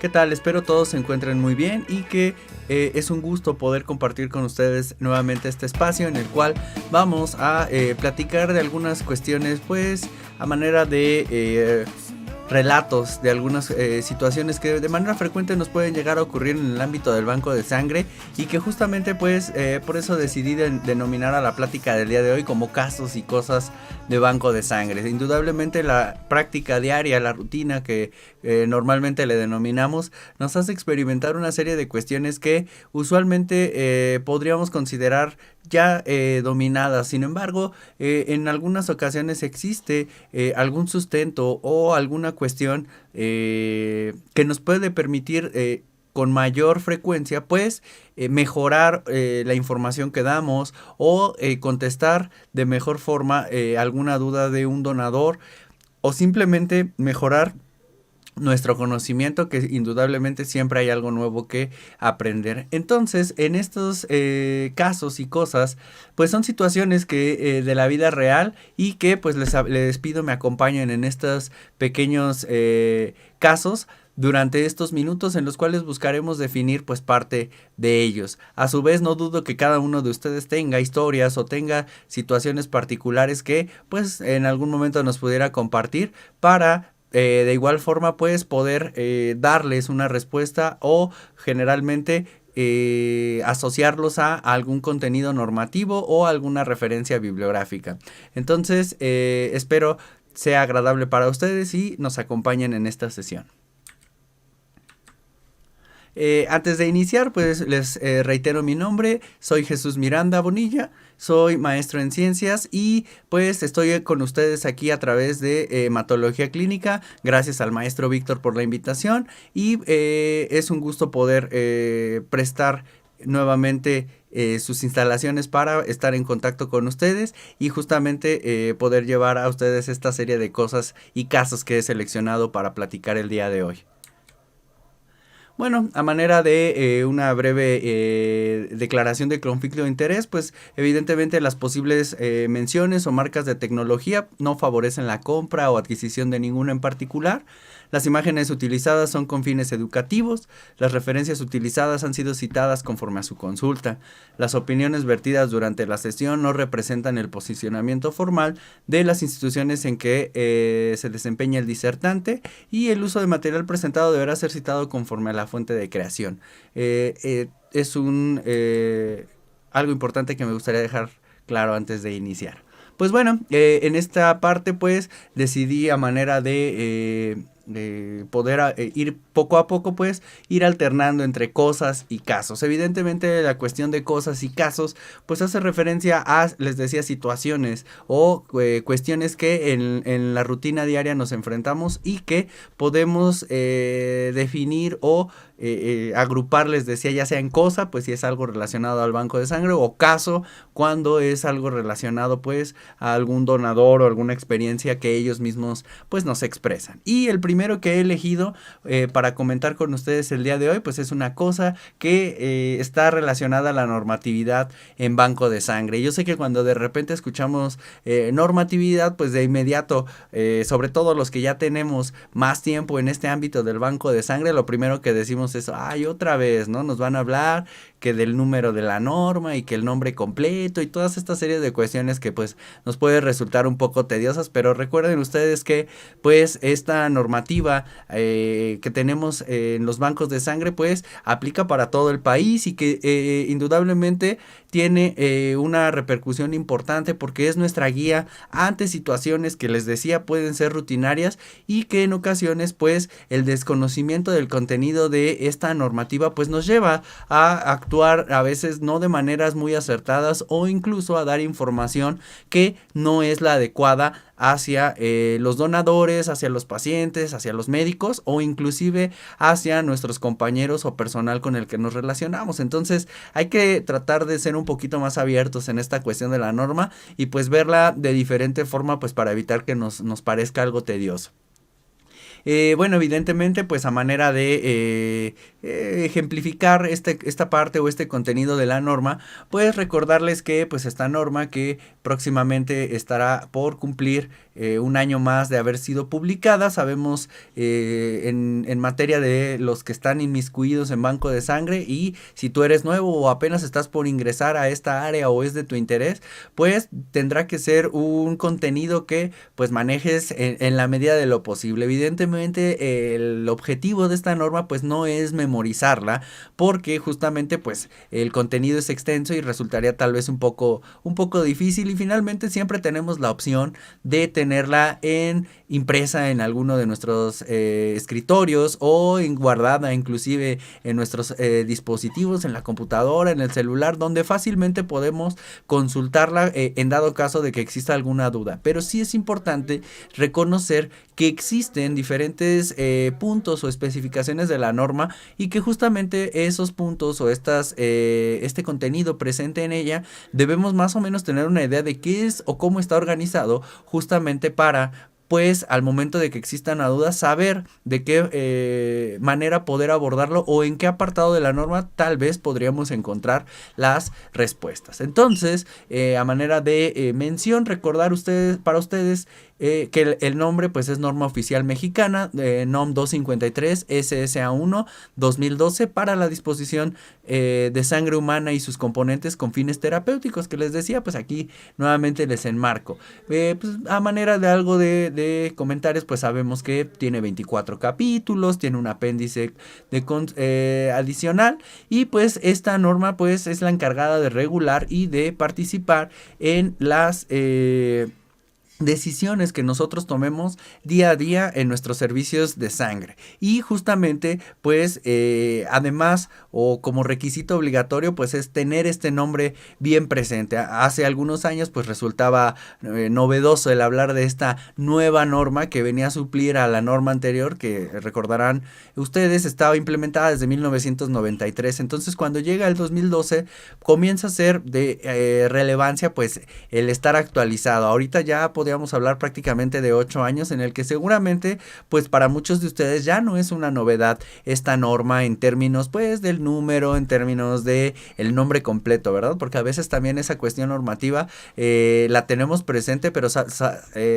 ¿Qué tal? Espero todos se encuentren muy bien y que es un gusto poder compartir con ustedes nuevamente este espacio en el cual vamos a platicar de algunas cuestiones pues a manera de relatos de algunas situaciones que de manera frecuente nos pueden llegar a ocurrir en el ámbito del banco de sangre y que justamente pues por eso decidí denominar a la plática del día de hoy como casos y cosas de banco de sangre. Indudablemente la práctica diaria, la rutina que normalmente le denominamos, nos hace experimentar una serie de cuestiones que usualmente podríamos considerar ya dominadas. Sin embargo, en algunas ocasiones existe algún sustento o alguna cuestión que nos puede permitir con mayor frecuencia pues mejorar la información que damos o contestar de mejor forma alguna duda de un donador o simplemente mejorar nuestro conocimiento, que indudablemente siempre hay algo nuevo que aprender. Entonces, en estos casos y cosas, pues son situaciones que de la vida real y que pues les pido me acompañen en estos pequeños casos durante estos minutos en los cuales buscaremos definir pues parte de ellos. A su vez no dudo que cada uno de ustedes tenga historias o tenga situaciones particulares que pues en algún momento nos pudiera compartir para de igual forma pues poder darles una respuesta o generalmente asociarlos a algún contenido normativo o alguna referencia bibliográfica. Entonces espero sea agradable para ustedes y nos acompañen en esta sesión. Antes de iniciar, pues les reitero mi nombre, soy Jesús Miranda Bonilla, soy maestro en ciencias y pues estoy con ustedes aquí a través de hematología clínica, gracias al maestro Víctor por la invitación y es un gusto poder prestar nuevamente sus instalaciones para estar en contacto con ustedes y justamente poder llevar a ustedes esta serie de cosas y casos que he seleccionado para platicar el día de hoy. Bueno, a manera de una breve declaración de conflicto de interés, pues evidentemente las posibles menciones o marcas de tecnología no favorecen la compra o adquisición de ninguna en particular. Las imágenes utilizadas son con fines educativos, las referencias utilizadas han sido citadas conforme a su consulta. Las opiniones vertidas durante la sesión no representan el posicionamiento formal de las instituciones en que se desempeña el disertante y el uso de material presentado deberá ser citado conforme a la fuente de creación. Es algo importante que me gustaría dejar claro antes de iniciar. Pues bueno, en esta parte pues decidí a manera de poder ir poco a poco pues ir alternando entre cosas y casos. Evidentemente la cuestión de cosas y casos pues hace referencia a, les decía, situaciones o cuestiones que en la rutina diaria nos enfrentamos y que podemos definir o agrupar, les decía, ya sea en cosa, pues si es algo relacionado al banco de sangre, o caso, cuando es algo relacionado pues a algún donador o alguna experiencia que ellos mismos pues nos expresan. Y el primero que he elegido para comentar con ustedes el día de hoy pues es una cosa que está relacionada a la normatividad en banco de sangre. Yo sé que cuando de repente escuchamos normatividad pues de inmediato, sobre todo los que ya tenemos más tiempo en este ámbito del banco de sangre, lo primero que decimos es, ay, otra vez, ¿no? Nos van a hablar que del número de la norma y que el nombre completo y todas estas series de cuestiones que pues nos puede resultar un poco tediosas, pero recuerden ustedes que pues esta normativa que tenemos en los bancos de sangre pues aplica para todo el país y que indudablemente tiene una repercusión importante porque es nuestra guía ante situaciones que les decía pueden ser rutinarias y que en ocasiones pues el desconocimiento del contenido de esta normativa pues nos lleva a actuar a veces no de maneras muy acertadas o incluso a dar información que no es la adecuada hacia los donadores, hacia los pacientes, hacia los médicos o inclusive hacia nuestros compañeros o personal con el que nos relacionamos. Entonces hay que tratar de ser un poquito más abiertos en esta cuestión de la norma y pues verla de diferente forma pues para evitar que nos parezca algo tedioso. Bueno, evidentemente, pues a manera de ejemplificar esta parte o este contenido de la norma, pues recordarles que pues esta norma que próximamente estará por cumplir un año más de haber sido publicada. Sabemos en materia de los que están inmiscuidos en banco de sangre, y si tú eres nuevo o apenas estás por ingresar a esta área o es de tu interés, pues tendrá que ser un contenido que pues manejes en la medida de lo posible. Evidentemente el objetivo de esta norma pues no es memorizarla, porque justamente pues el contenido es extenso y resultaría tal vez un poco difícil, y finalmente siempre tenemos la opción de tenerla impresa en alguno de nuestros escritorios o guardada inclusive en nuestros dispositivos, en la computadora, en el celular, donde fácilmente podemos consultarla en dado caso de que exista alguna duda. Pero sí es importante reconocer que existen diferentes puntos o especificaciones de la norma, y que justamente esos puntos o este contenido presente en ella debemos más o menos tener una idea de qué es o cómo está organizado, justamente para pues al momento de que exista una duda saber de qué manera poder abordarlo o en qué apartado de la norma tal vez podríamos encontrar las respuestas. Entonces, a manera de mención, recordar para ustedes que el nombre pues es Norma Oficial Mexicana, NOM 253 SSA1 2012, para la disposición de sangre humana y sus componentes con fines terapéuticos, que les decía, pues aquí nuevamente les enmarco. Pues a manera de algo de comentarios, pues sabemos que tiene 24 capítulos, tiene un apéndice adicional, y pues esta norma pues es la encargada de regular y de participar en las decisiones que nosotros tomemos día a día en nuestros servicios de sangre. Y justamente pues además o como requisito obligatorio pues es tener este nombre bien presente. Hace algunos años pues resultaba novedoso el hablar de esta nueva norma que venía a suplir a la norma anterior, que recordarán ustedes estaba implementada desde 1993. Entonces cuando llega el 2012 comienza a ser de relevancia pues el estar actualizado. Ahorita ya podríamos hablar prácticamente de 8 años, en el que seguramente pues para muchos de ustedes ya no es una novedad esta norma en términos pues del número, en términos de el nombre completo, ¿verdad? Porque a veces también esa cuestión normativa la tenemos presente, pero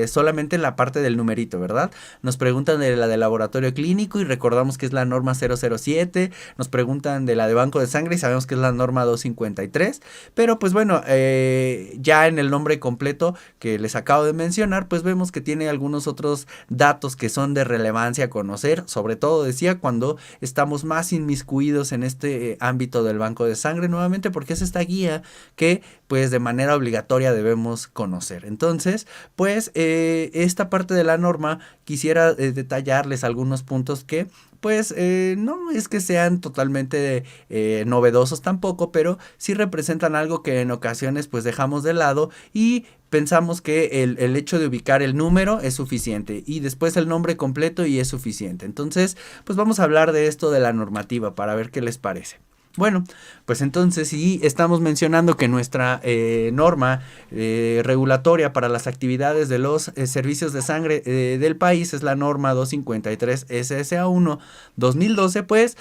solamente en la parte del numerito, ¿verdad? Nos preguntan de la de laboratorio clínico y recordamos que es la norma 007, nos preguntan de la de banco de sangre y sabemos que es la norma 253, pero pues bueno, ya en el nombre completo que les acabo de mencionar, pues vemos que tiene algunos otros datos que son de relevancia a conocer, sobre todo decía cuando estamos más inmiscuidos en este ámbito del banco de sangre, nuevamente porque es esta guía que pues de manera obligatoria debemos conocer. Entonces pues esta parte de la norma quisiera detallarles algunos puntos que pues no es que sean totalmente novedosos tampoco, pero sí representan algo que en ocasiones pues dejamos de lado y pensamos que el hecho de ubicar el número es suficiente y después el nombre completo y es suficiente. Entonces pues vamos a hablar de esto de la normativa para ver qué les parece. Bueno, pues entonces si estamos mencionando que nuestra norma regulatoria para las actividades de los servicios de sangre del país es la norma 253 SSA1 2012, pues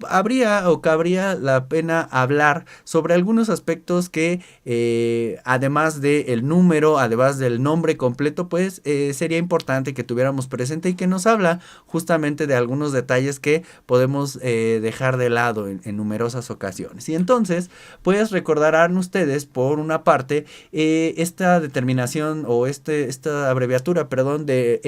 habría o cabría la pena hablar sobre algunos aspectos que además del número, además del nombre completo, pues sería importante que tuviéramos presente y que nos habla justamente de algunos detalles que podemos dejar de lado en numerosas ocasiones. Y entonces pues recordarán ustedes por una parte esta determinación o esta abreviatura, perdón, de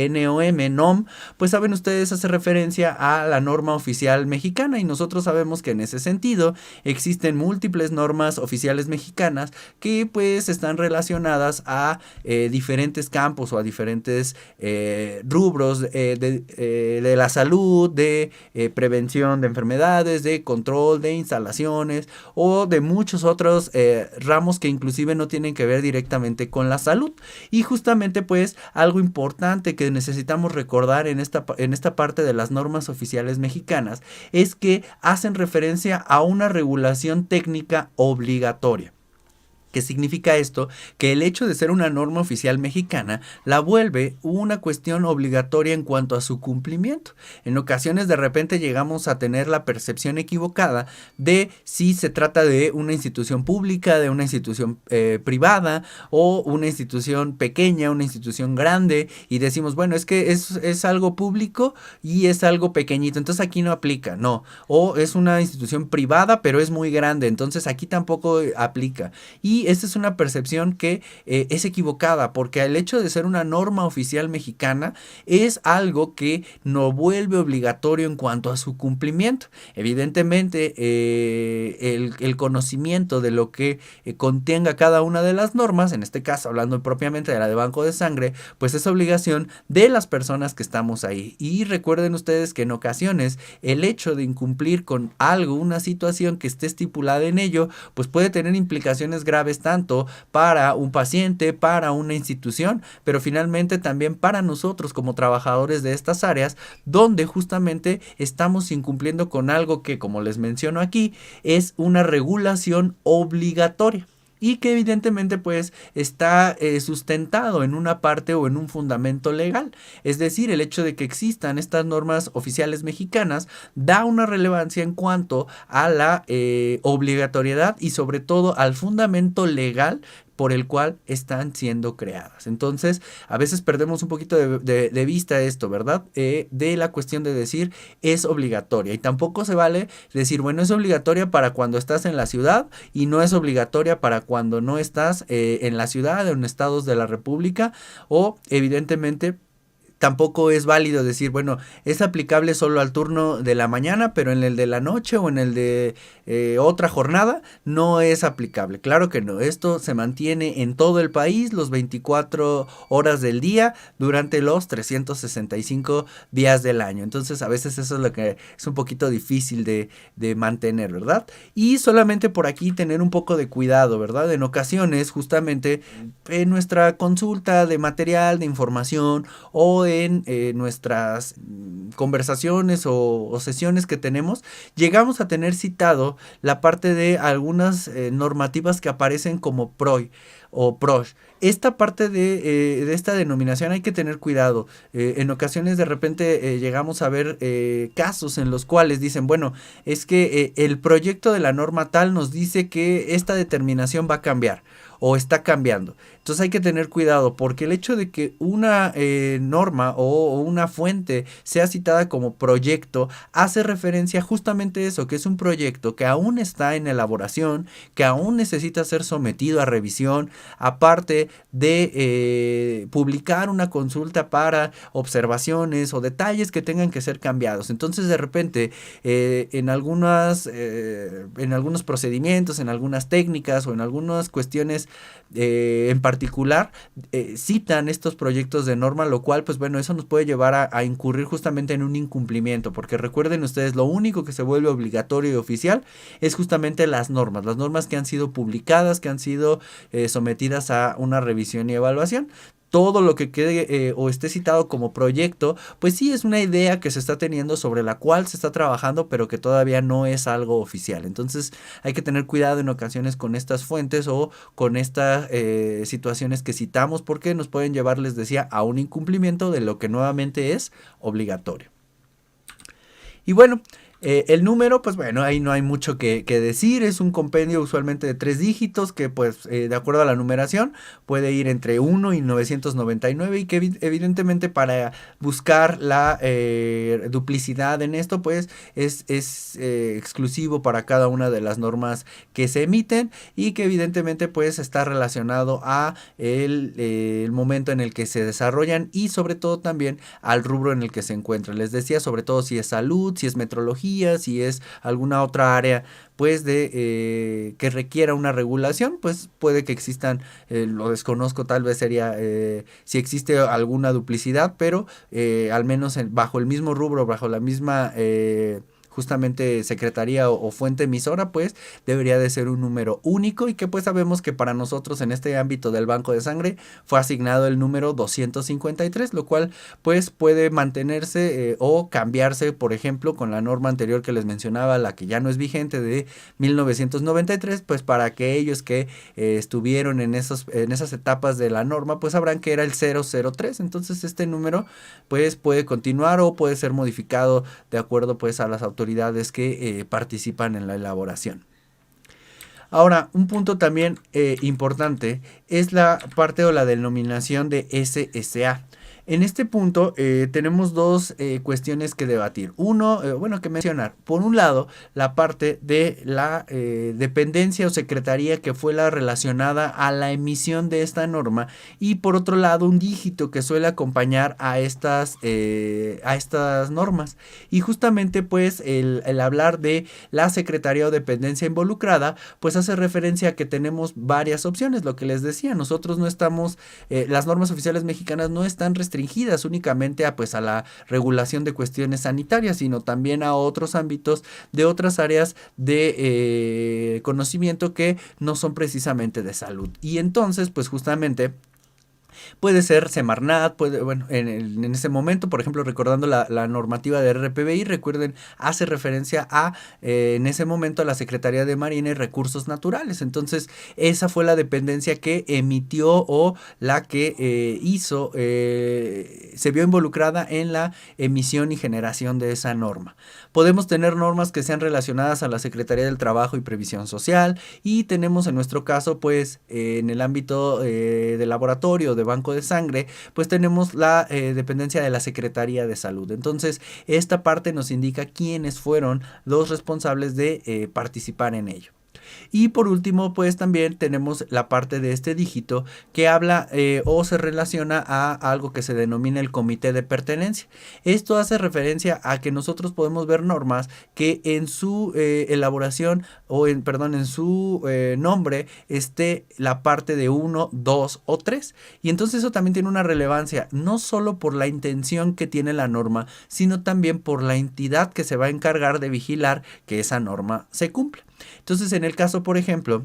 NOM, pues saben ustedes hace referencia a la norma oficial mexicana, y nosotros sabemos que en ese sentido existen múltiples normas oficiales mexicanas que pues están relacionadas a diferentes campos o a diferentes rubros de la salud, de prevención de enfermedades, de control de instalaciones o de muchos otros ramos que inclusive no tienen que ver directamente con la salud. Y justamente pues algo importante que necesitamos recordar en esta parte de las normas oficiales mexicanas es que hacen referencia a una regulación técnica obligatoria. ¿Qué significa esto? Que el hecho de ser una norma oficial mexicana la vuelve una cuestión obligatoria en cuanto a su cumplimiento. En ocasiones de repente llegamos a tener la percepción equivocada de si se trata de una institución pública, de una institución privada o una institución pequeña, una institución grande y decimos, bueno, es que es algo público y es algo pequeñito, entonces aquí no aplica, no. O es una institución privada pero es muy grande, entonces aquí tampoco aplica. Y esta es una percepción que es equivocada, porque el hecho de ser una norma oficial mexicana es algo que no vuelve obligatorio en cuanto a su cumplimiento. Evidentemente, el conocimiento de lo que contenga cada una de las normas, en este caso hablando propiamente de la de banco de sangre, pues es obligación de las personas que estamos ahí. Y recuerden ustedes que en ocasiones el hecho de incumplir con algo, una situación que esté estipulada en ello, pues puede tener implicaciones graves tanto para un paciente, para una institución, pero finalmente también para nosotros como trabajadores de estas áreas, donde justamente estamos incumpliendo con algo que, como les menciono aquí, es una regulación obligatoria y que evidentemente pues está sustentado en una parte o en un fundamento legal. Es decir, el hecho de que existan estas normas oficiales mexicanas da una relevancia en cuanto a la obligatoriedad y sobre todo al fundamento legal por el cual están siendo creadas. Entonces, a veces perdemos un poquito de vista esto, ¿verdad? De la cuestión de decir es obligatoria. Y tampoco se vale decir, bueno, es obligatoria para cuando estás en la ciudad y no es obligatoria para cuando no estás en la ciudad o en estados de la República o evidentemente tampoco es válido decir, bueno, es aplicable solo al turno de la mañana, pero en el de la noche o en el de otra jornada no es aplicable. Claro que no, esto se mantiene en todo el país los 24 horas del día durante los 365 días del año. Entonces a veces eso es lo que es un poquito difícil de mantener, ¿verdad? Y solamente por aquí tener un poco de cuidado, ¿verdad? En ocasiones justamente en nuestra consulta de material, de información o en nuestras conversaciones o sesiones que tenemos, llegamos a tener citado la parte de algunas normativas que aparecen como PROI o PROSH. Esta parte de esta denominación hay que tener cuidado. En ocasiones de repente llegamos a ver casos en los cuales dicen, bueno, es que el proyecto de la norma tal nos dice que esta determinación va a cambiar o está cambiando. Entonces hay que tener cuidado porque el hecho de que una norma o una fuente sea citada como proyecto hace referencia justamente a eso, que es un proyecto que aún está en elaboración, que aún necesita ser sometido a revisión, aparte de publicar una consulta para observaciones o detalles que tengan que ser cambiados. Entonces de repente en algunos procedimientos, en algunas técnicas o en algunas cuestiones en particular citan estos proyectos de norma, lo cual pues bueno, eso nos puede llevar a incurrir justamente en un incumplimiento, porque recuerden ustedes, lo único que se vuelve obligatorio y oficial es justamente las normas que han sido publicadas, que han sido sometidas a una revisión y evaluación. Todo lo que quede o esté citado como proyecto, pues sí es una idea que se está teniendo sobre la cual se está trabajando, pero que todavía no es algo oficial. Entonces hay que tener cuidado en ocasiones con estas fuentes o con estas situaciones que citamos porque nos pueden llevar, les decía, a un incumplimiento de lo que nuevamente es obligatorio. Y bueno, el número, pues bueno, ahí no hay mucho que decir, es un compendio usualmente de 3 dígitos que pues de acuerdo a la numeración puede ir entre 1 y 999 y que evidentemente para buscar la duplicidad en esto pues es exclusivo para cada una de las normas que se emiten y que evidentemente pues está relacionado a el momento en el que se desarrollan y sobre todo también al rubro en el que se encuentran. Les decía sobre todo si es salud, si es metrología, si es alguna otra área pues de que requiera una regulación, pues puede que existan, lo desconozco, tal vez sería si existe alguna duplicidad, pero al menos bajo el mismo rubro, bajo la misma justamente secretaría o fuente emisora, pues debería de ser un número único y que pues sabemos que para nosotros en este ámbito del banco de sangre fue asignado el número 253, lo cual pues puede mantenerse o cambiarse, por ejemplo, con la norma anterior que les mencionaba, la que ya no es vigente de 1993, pues para aquellos que estuvieron en esas etapas de la norma, pues sabrán que era el 003. Entonces este número pues puede continuar o puede ser modificado de acuerdo pues a las autoridades que participan en la elaboración. Ahora, un punto también importante es la parte o la denominación de SSA. En este punto tenemos dos cuestiones que debatir. Uno, que mencionar. Por un lado, la parte de la dependencia o secretaría que fue la relacionada a la emisión de esta norma. Y por otro lado, un dígito que suele acompañar a estas normas. Y justamente, pues, el hablar de la secretaría o dependencia involucrada, pues hace referencia a que tenemos varias opciones. Lo que les decía, nosotros no estamos, las normas oficiales mexicanas no están restringidas únicamente a la regulación de cuestiones sanitarias, sino también a otros ámbitos de otras áreas de conocimiento que no son precisamente de salud. Y entonces, pues justamente puede ser Semarnat, en ese momento, por ejemplo, recordando la normativa de RPBI, recuerden, hace referencia a, en ese momento, a la Secretaría de Marina y Recursos Naturales. Entonces, esa fue la dependencia que emitió o la que hizo, se vio involucrada en la emisión y generación de esa norma. Podemos tener normas que sean relacionadas a la Secretaría del Trabajo y Previsión Social y tenemos en nuestro caso, pues, en el ámbito de laboratorio, de banco de sangre, pues tenemos la dependencia de la Secretaría de Salud. Entonces, esta parte nos indica quiénes fueron los responsables de participar en ello. Y por último, pues también tenemos la parte de este dígito que habla o se relaciona a algo que se denomina el comité de pertenencia. Esto hace referencia a que nosotros podemos ver normas que en su elaboración en su nombre esté la parte de 1, 2 o 3. Y entonces eso también tiene una relevancia, no solo por la intención que tiene la norma, sino también por la entidad que se va a encargar de vigilar que esa norma se cumpla. Entonces, en el caso, por ejemplo,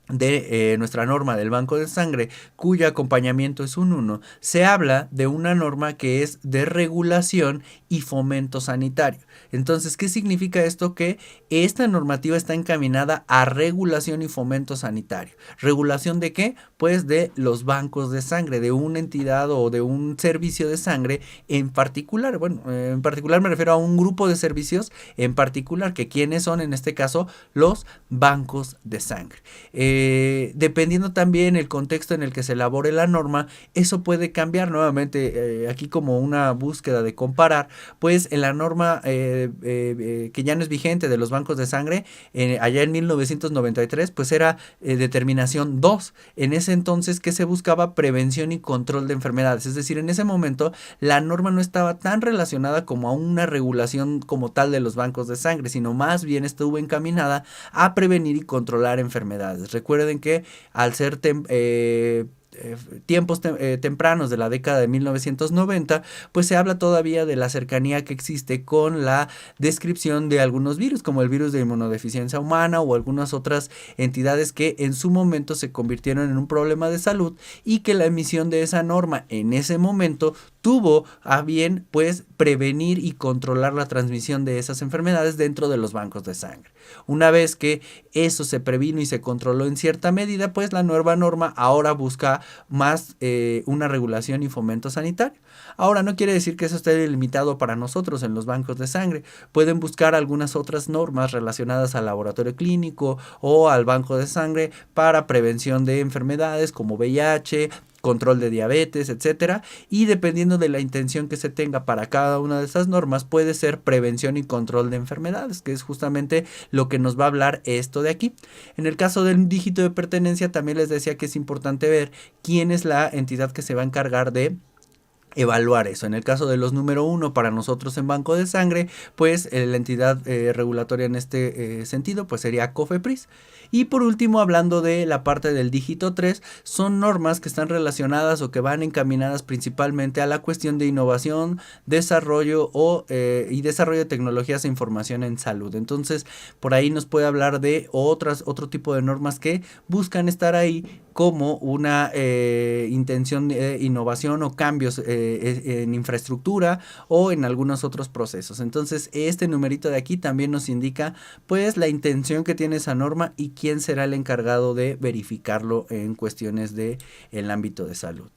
de nuestra norma del banco de sangre, cuyo acompañamiento es un 1, se habla de una norma que es de regulación y fomento sanitario. Entonces, ¿qué significa esto? Que esta normativa está encaminada a regulación y fomento sanitario. ¿Regulación de qué? Pues de los bancos de sangre, de una entidad o de un servicio de sangre en particular. En particular me refiero a un grupo de servicios en particular, que ¿quiénes son en este caso? Los bancos de sangre. Dependiendo también el contexto en el que se elabore la norma, eso puede cambiar nuevamente, aquí como una búsqueda de comparar, pues en la norma que ya no es vigente de los bancos de sangre, allá en 1993, pues era determinación 2. En ese entonces, ¿qué se buscaba? Prevención y control de enfermedades. Es decir, en ese momento la norma no estaba tan relacionada como a una regulación como tal de los bancos de sangre, sino más bien estuvo encaminada a prevenir y controlar enfermedades. Recuerden que al ser tiempos tempranos de la década de 1990, pues se habla todavía de la cercanía que existe con la descripción de algunos virus, como el virus de inmunodeficiencia humana o algunas otras entidades que en su momento se convirtieron en un problema de salud y que la emisión de esa norma en ese momento tuvo a bien pues prevenir y controlar la transmisión de esas enfermedades dentro de los bancos de sangre. Una vez que eso se previno y se controló en cierta medida, pues la nueva norma ahora busca más una regulación y fomento sanitario. Ahora, no quiere decir que eso esté limitado para nosotros en los bancos de sangre. Pueden buscar algunas otras normas relacionadas al laboratorio clínico o al banco de sangre para prevención de enfermedades como VIH, control de diabetes, etcétera, y dependiendo de la intención que se tenga para cada una de esas normas, puede ser prevención y control de enfermedades, que es justamente lo que nos va a hablar esto de aquí. En el caso del dígito de pertenencia, también les decía que es importante ver quién es la entidad que se va a encargar de evaluar eso. En el caso de los número 1 para nosotros en banco de sangre, pues la entidad regulatoria en este sentido pues sería COFEPRIS. Y por último, hablando de la parte del dígito 3, son normas que están relacionadas o que van encaminadas principalmente a la cuestión de innovación, desarrollo y desarrollo de tecnologías e información en salud. Entonces, por ahí nos puede hablar de otro tipo de normas que buscan estar ahí como una intención de innovación o cambios en infraestructura o en algunos otros procesos. Entonces, este numerito de aquí también nos indica pues la intención que tiene esa norma y quién será el encargado de verificarlo en cuestiones de el ámbito de salud.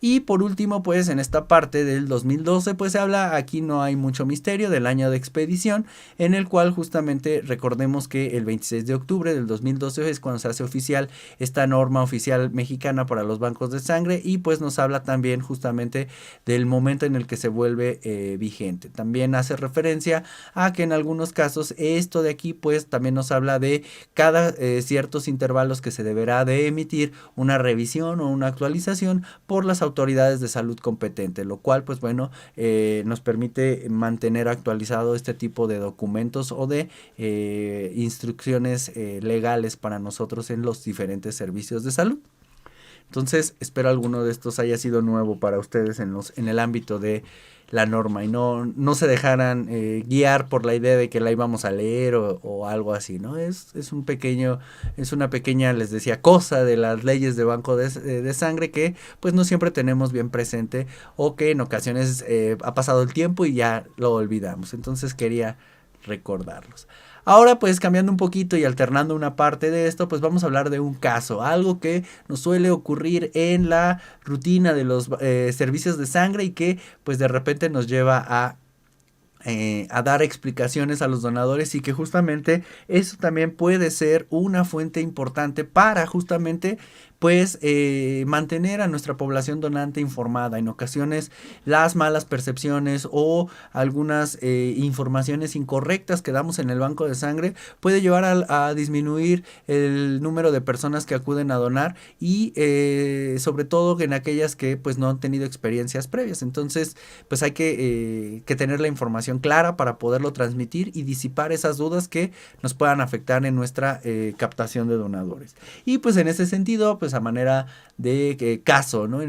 Y por último, pues en esta parte del 2012, pues se habla, aquí no hay mucho misterio, del año de expedición, en el cual justamente recordemos que el 26 de octubre del 2012 es cuando se hace oficial esta norma oficial mexicana para los bancos de sangre, y pues nos habla también justamente del momento en el que se vuelve vigente. También hace referencia a que en algunos casos esto de aquí pues también nos habla de cada ciertos intervalos que se deberá de emitir una revisión o una actualización por las autoridades de salud competentes, lo cual pues bueno nos permite mantener actualizado este tipo de documentos o de instrucciones legales para nosotros en los diferentes servicios de salud. Entonces espero alguno de estos haya sido nuevo para ustedes en el ámbito de la norma y no se dejaran guiar por la idea de que la íbamos a leer o algo así, ¿no? Es una pequeña, les decía, cosa de las leyes de banco de sangre que pues no siempre tenemos bien presente o que en ocasiones ha pasado el tiempo y ya lo olvidamos. Entonces quería recordarlos. Ahora pues cambiando un poquito y alternando una parte de esto, pues vamos a hablar de un caso, algo que nos suele ocurrir en la rutina de los servicios de sangre y que pues de repente nos lleva a dar explicaciones a los donadores, y que justamente eso también puede ser una fuente importante para justamente pues mantener a nuestra población donante informada. En ocasiones las malas percepciones o algunas informaciones incorrectas que damos en el banco de sangre puede llevar a disminuir el número de personas que acuden a donar y sobre todo en aquellas que pues no han tenido experiencias previas. Entonces pues hay que tener la información clara para poderlo transmitir y disipar esas dudas que nos puedan afectar en nuestra captación de donadores. Y pues en ese sentido, pues a manera de caso, ¿no?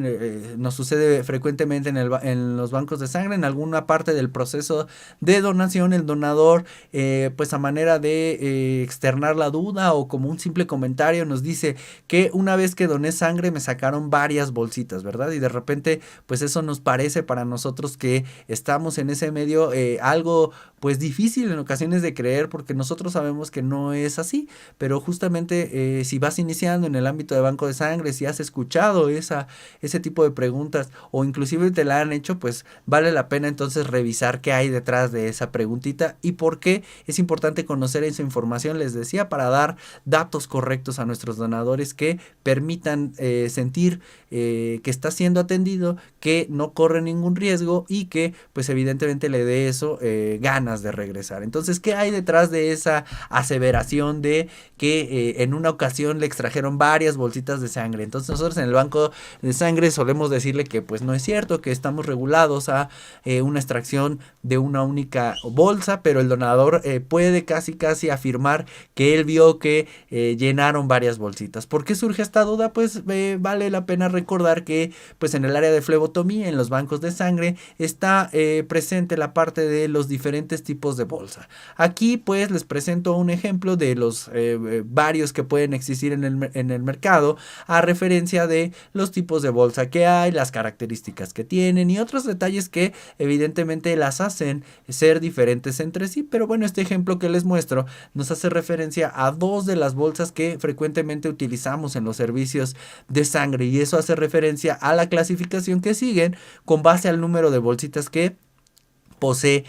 Nos sucede frecuentemente en los bancos de sangre, en alguna parte del proceso de donación, el donador, pues a manera de externar la duda o como un simple comentario nos dice que una vez que doné sangre me sacaron varias bolsitas, ¿verdad? Y de repente, pues eso nos parece para nosotros que estamos en ese medio algo pues difícil en ocasiones de creer, porque nosotros sabemos que no es así, pero justamente si vas iniciando en el ámbito de banco de sangre, si has escuchado ese tipo de preguntas o inclusive te la han hecho, pues vale la pena entonces revisar qué hay detrás de esa preguntita y por qué es importante conocer esa información, les decía, para dar datos correctos a nuestros donadores que permitan sentir que está siendo atendido, que no corre ningún riesgo y que pues evidentemente le dé eso ganas de regresar. Entonces, ¿qué hay detrás de esa aseveración de que en una ocasión le extrajeron varias bolsitas de sangre? Entonces nosotros en el banco de sangre solemos decirle que pues no es cierto, que estamos regulados a una extracción de una única bolsa, pero el donador puede casi afirmar que él vio que llenaron varias bolsitas. ¿Por qué surge esta duda? Pues vale la pena recordar que pues en el área de flebotomía, en los bancos de sangre, está presente la parte de los diferentes tipos de bolsa. Aquí pues les presento un ejemplo de los varios que pueden existir en el mercado, a referencia de los tipos de bolsa que hay, las características que tienen y otros detalles que evidentemente las hacen ser diferentes entre sí. Pero bueno, este ejemplo que les muestro nos hace referencia a dos de las bolsas que frecuentemente utilizamos en los servicios de sangre, y eso hace referencia a la clasificación que siguen con base al número de bolsitas que posee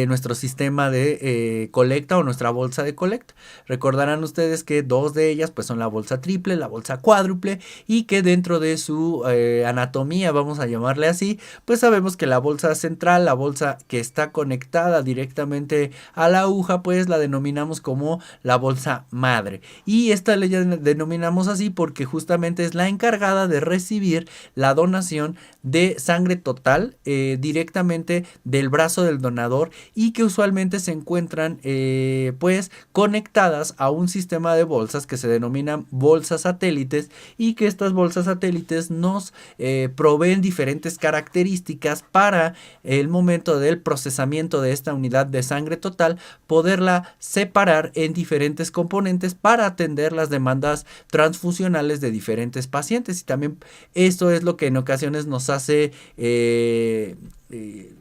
nuestro sistema de colecta o nuestra bolsa de colecta. Recordarán ustedes que dos de ellas pues son la bolsa triple, la bolsa cuádruple, y que dentro de su anatomía, vamos a llamarle así, pues sabemos que la bolsa central, la bolsa que está conectada directamente a la aguja, pues la denominamos como la bolsa madre, y esta le denominamos así porque justamente es la encargada de recibir la donación de sangre total directamente del brazo del donador, y que usualmente se encuentran pues conectadas a un sistema de bolsas que se denominan bolsas satélites, y que estas bolsas satélites nos proveen diferentes características para el momento del procesamiento de esta unidad de sangre total, poderla separar en diferentes componentes para atender las demandas transfusionales de diferentes pacientes. Y también esto es lo que en ocasiones nos hace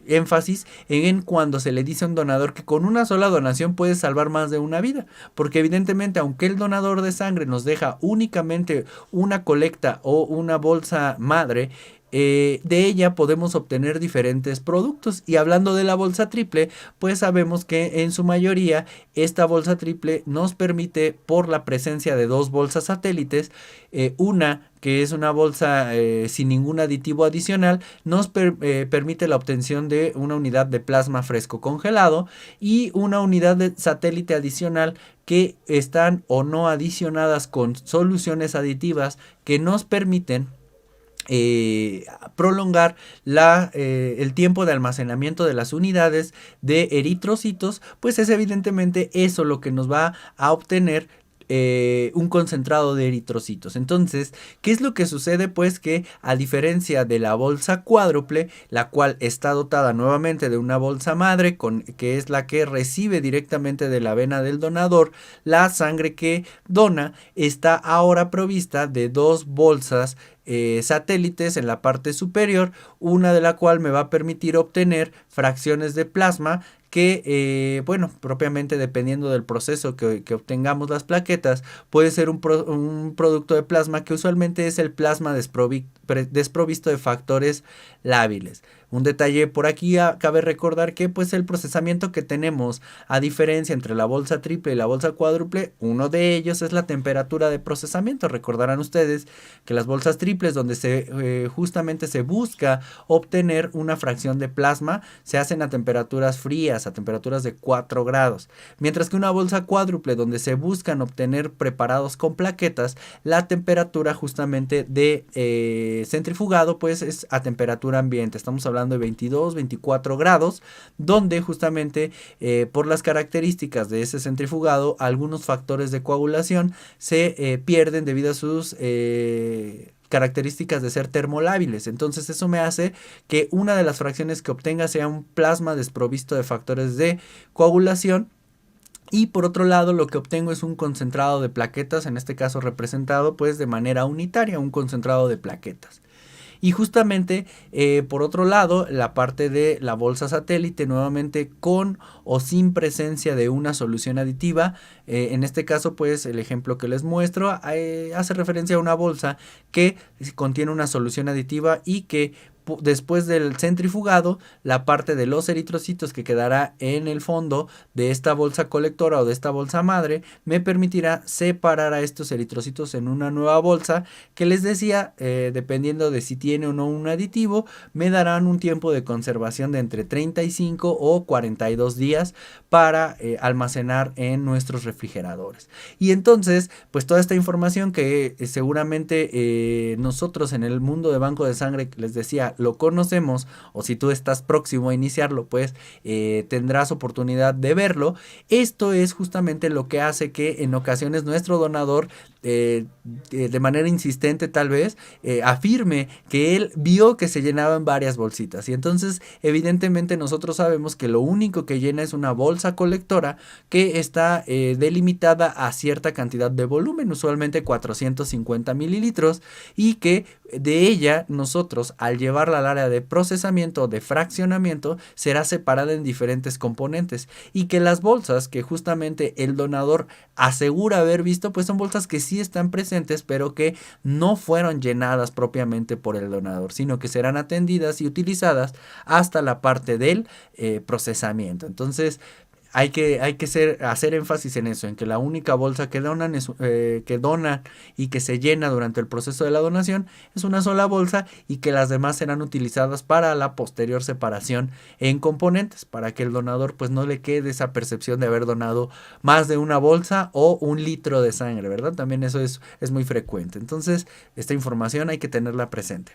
énfasis en cuando se le dice a un donador que con una sola donación puede salvar más de una vida, porque evidentemente aunque el donador de sangre nos deja únicamente una colecta o una bolsa madre, de ella podemos obtener diferentes productos. Y hablando de la bolsa triple, pues sabemos que en su mayoría esta bolsa triple nos permite, por la presencia de dos bolsas satélites, una que es una bolsa sin ningún aditivo adicional, nos permite la obtención de una unidad de plasma fresco congelado y una unidad de satélite adicional que están o no adicionadas con soluciones aditivas que nos permiten prolongar el tiempo de almacenamiento de las unidades de eritrocitos. Pues es evidentemente eso lo que nos va a obtener un concentrado de eritrocitos. Entonces, ¿qué es lo que sucede? Pues que a diferencia de la bolsa cuádruple, la cual está dotada nuevamente de una bolsa madre, que es la que recibe directamente de la vena del donador la sangre que dona, está ahora provista de dos bolsas satélites en la parte superior, una de la cual me va a permitir obtener fracciones de plasma que, bueno, propiamente dependiendo del proceso que obtengamos las plaquetas, puede ser un producto de plasma que usualmente es el plasma desprovisto de factores lábiles. Un detalle por aquí, cabe recordar que pues el procesamiento que tenemos, a diferencia entre la bolsa triple y la bolsa cuádruple, uno de ellos es la temperatura de procesamiento. Recordarán ustedes que las bolsas triples, donde justamente se busca obtener una fracción de plasma, se hacen a temperaturas frías, a temperaturas de 4 grados. Mientras que una bolsa cuádruple, donde se buscan obtener preparados con plaquetas, la temperatura justamente de centrifugado pues es a temperatura ambiente. Estamos hablando de 22, 24 grados, donde justamente por las características de ese centrifugado, algunos factores de coagulación se pierden debido a sus características de ser termolábiles. Entonces eso me hace que una de las fracciones que obtenga sea un plasma desprovisto de factores de coagulación. Y por otro lado, lo que obtengo es un concentrado de plaquetas, en este caso representado pues de manera unitaria, un concentrado de plaquetas. Y justamente por otro lado, la parte de la bolsa satélite, nuevamente con o sin presencia de una solución aditiva, en este caso pues el ejemplo que les muestro hace referencia a una bolsa que contiene una solución aditiva y que después del centrifugado, la parte de los eritrocitos que quedará en el fondo de esta bolsa colectora o de esta bolsa madre me permitirá separar a estos eritrocitos en una nueva bolsa que, les decía, dependiendo de si tiene o no un aditivo, me darán un tiempo de conservación de entre 35 o 42 días para almacenar en nuestros refrigeradores. Y entonces, pues toda esta información que seguramente nosotros en el mundo de banco de sangre, les decía, lo conocemos, o si tú estás próximo a iniciarlo, pues tendrás oportunidad de verlo. Esto es justamente lo que hace que en ocasiones nuestro donador, de manera insistente tal vez, afirme que él vio que se llenaban varias bolsitas. Y entonces evidentemente nosotros sabemos que lo único que llena es una bolsa colectora que está delimitada a cierta cantidad de volumen, usualmente 450 mililitros, y que de ella nosotros, al llevarla al área de procesamiento o de fraccionamiento, será separada en diferentes componentes, y que las bolsas que justamente el donador asegura haber visto, pues son bolsas que sí sí están presentes, pero que no fueron llenadas propiamente por el donador, sino que serán atendidas y utilizadas hasta la parte del procesamiento. Entonces, hacer énfasis en eso, en que la única bolsa que donan y que se llena durante el proceso de la donación es una sola bolsa, y que las demás serán utilizadas para la posterior separación en componentes, para que el donador pues no le quede esa percepción de haber donado más de una bolsa o 1 litro de sangre, ¿verdad? También eso es muy frecuente. Entonces, esta información hay que tenerla presente.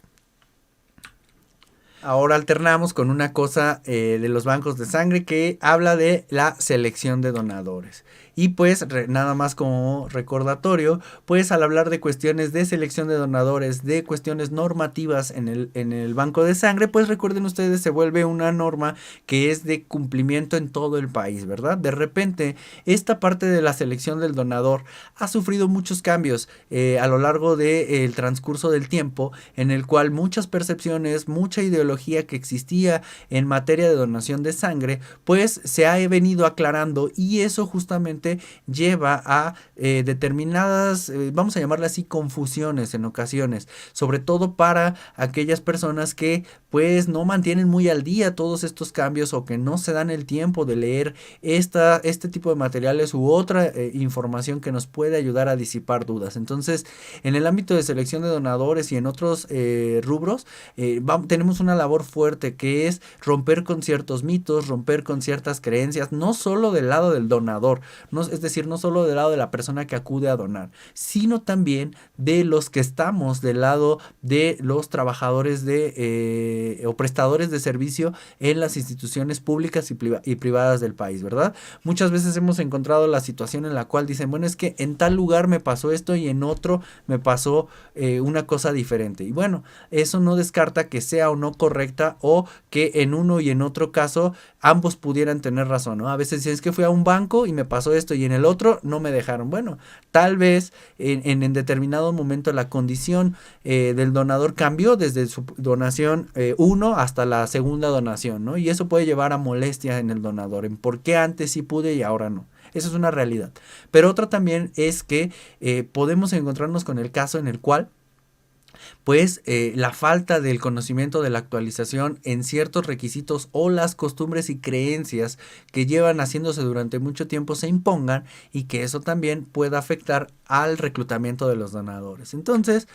Ahora alternamos con una cosa de los bancos de sangre que habla de la selección de donadores. Y pues nada más como recordatorio, pues al hablar de cuestiones de selección de donadores, de cuestiones normativas en el banco de sangre, pues recuerden ustedes, se vuelve una norma que es de cumplimiento en todo el país, ¿verdad? De repente, esta parte de la selección del donador ha sufrido muchos cambios a lo largo del transcurso del tiempo, en el cual muchas percepciones, mucha ideología que existía en materia de donación de sangre, pues se ha venido aclarando, y eso justamente lleva a determinadas, vamos a llamarle así, confusiones en ocasiones, sobre todo para aquellas personas que pues no mantienen muy al día todos estos cambios, o que no se dan el tiempo de leer este tipo de materiales u otra información que nos puede ayudar a disipar dudas. Entonces, en el ámbito de selección de donadores y en otros rubros, tenemos una labor fuerte, que es romper con ciertos mitos, romper con ciertas creencias, no solo del lado del donador, es decir, no solo del lado de la persona que acude a donar, sino también de los que estamos del lado de los trabajadores o prestadores de servicio en las instituciones públicas y privadas del país, ¿verdad? Muchas veces hemos encontrado la situación en la cual dicen, bueno, es que en tal lugar me pasó esto y en otro me pasó una cosa diferente. Y bueno, eso no descarta que sea o no correcta, o que en uno y en otro caso ambos pudieran tener razón, ¿no? A veces dicen, es que fui a un banco y me pasó esto, y en el otro no me dejaron. Bueno, tal vez en determinado momento la condición del donador cambió desde su donación 1 hasta la segunda donación, ¿no? Y eso puede llevar a molestia en el donador, en por qué antes sí pude y ahora no. Esa es una realidad. Pero otra también es que podemos encontrarnos con el caso en el cual pues la falta del conocimiento de la actualización en ciertos requisitos, o las costumbres y creencias que llevan haciéndose durante mucho tiempo, se impongan, y que eso también pueda afectar al reclutamiento de los donadores. Entonces,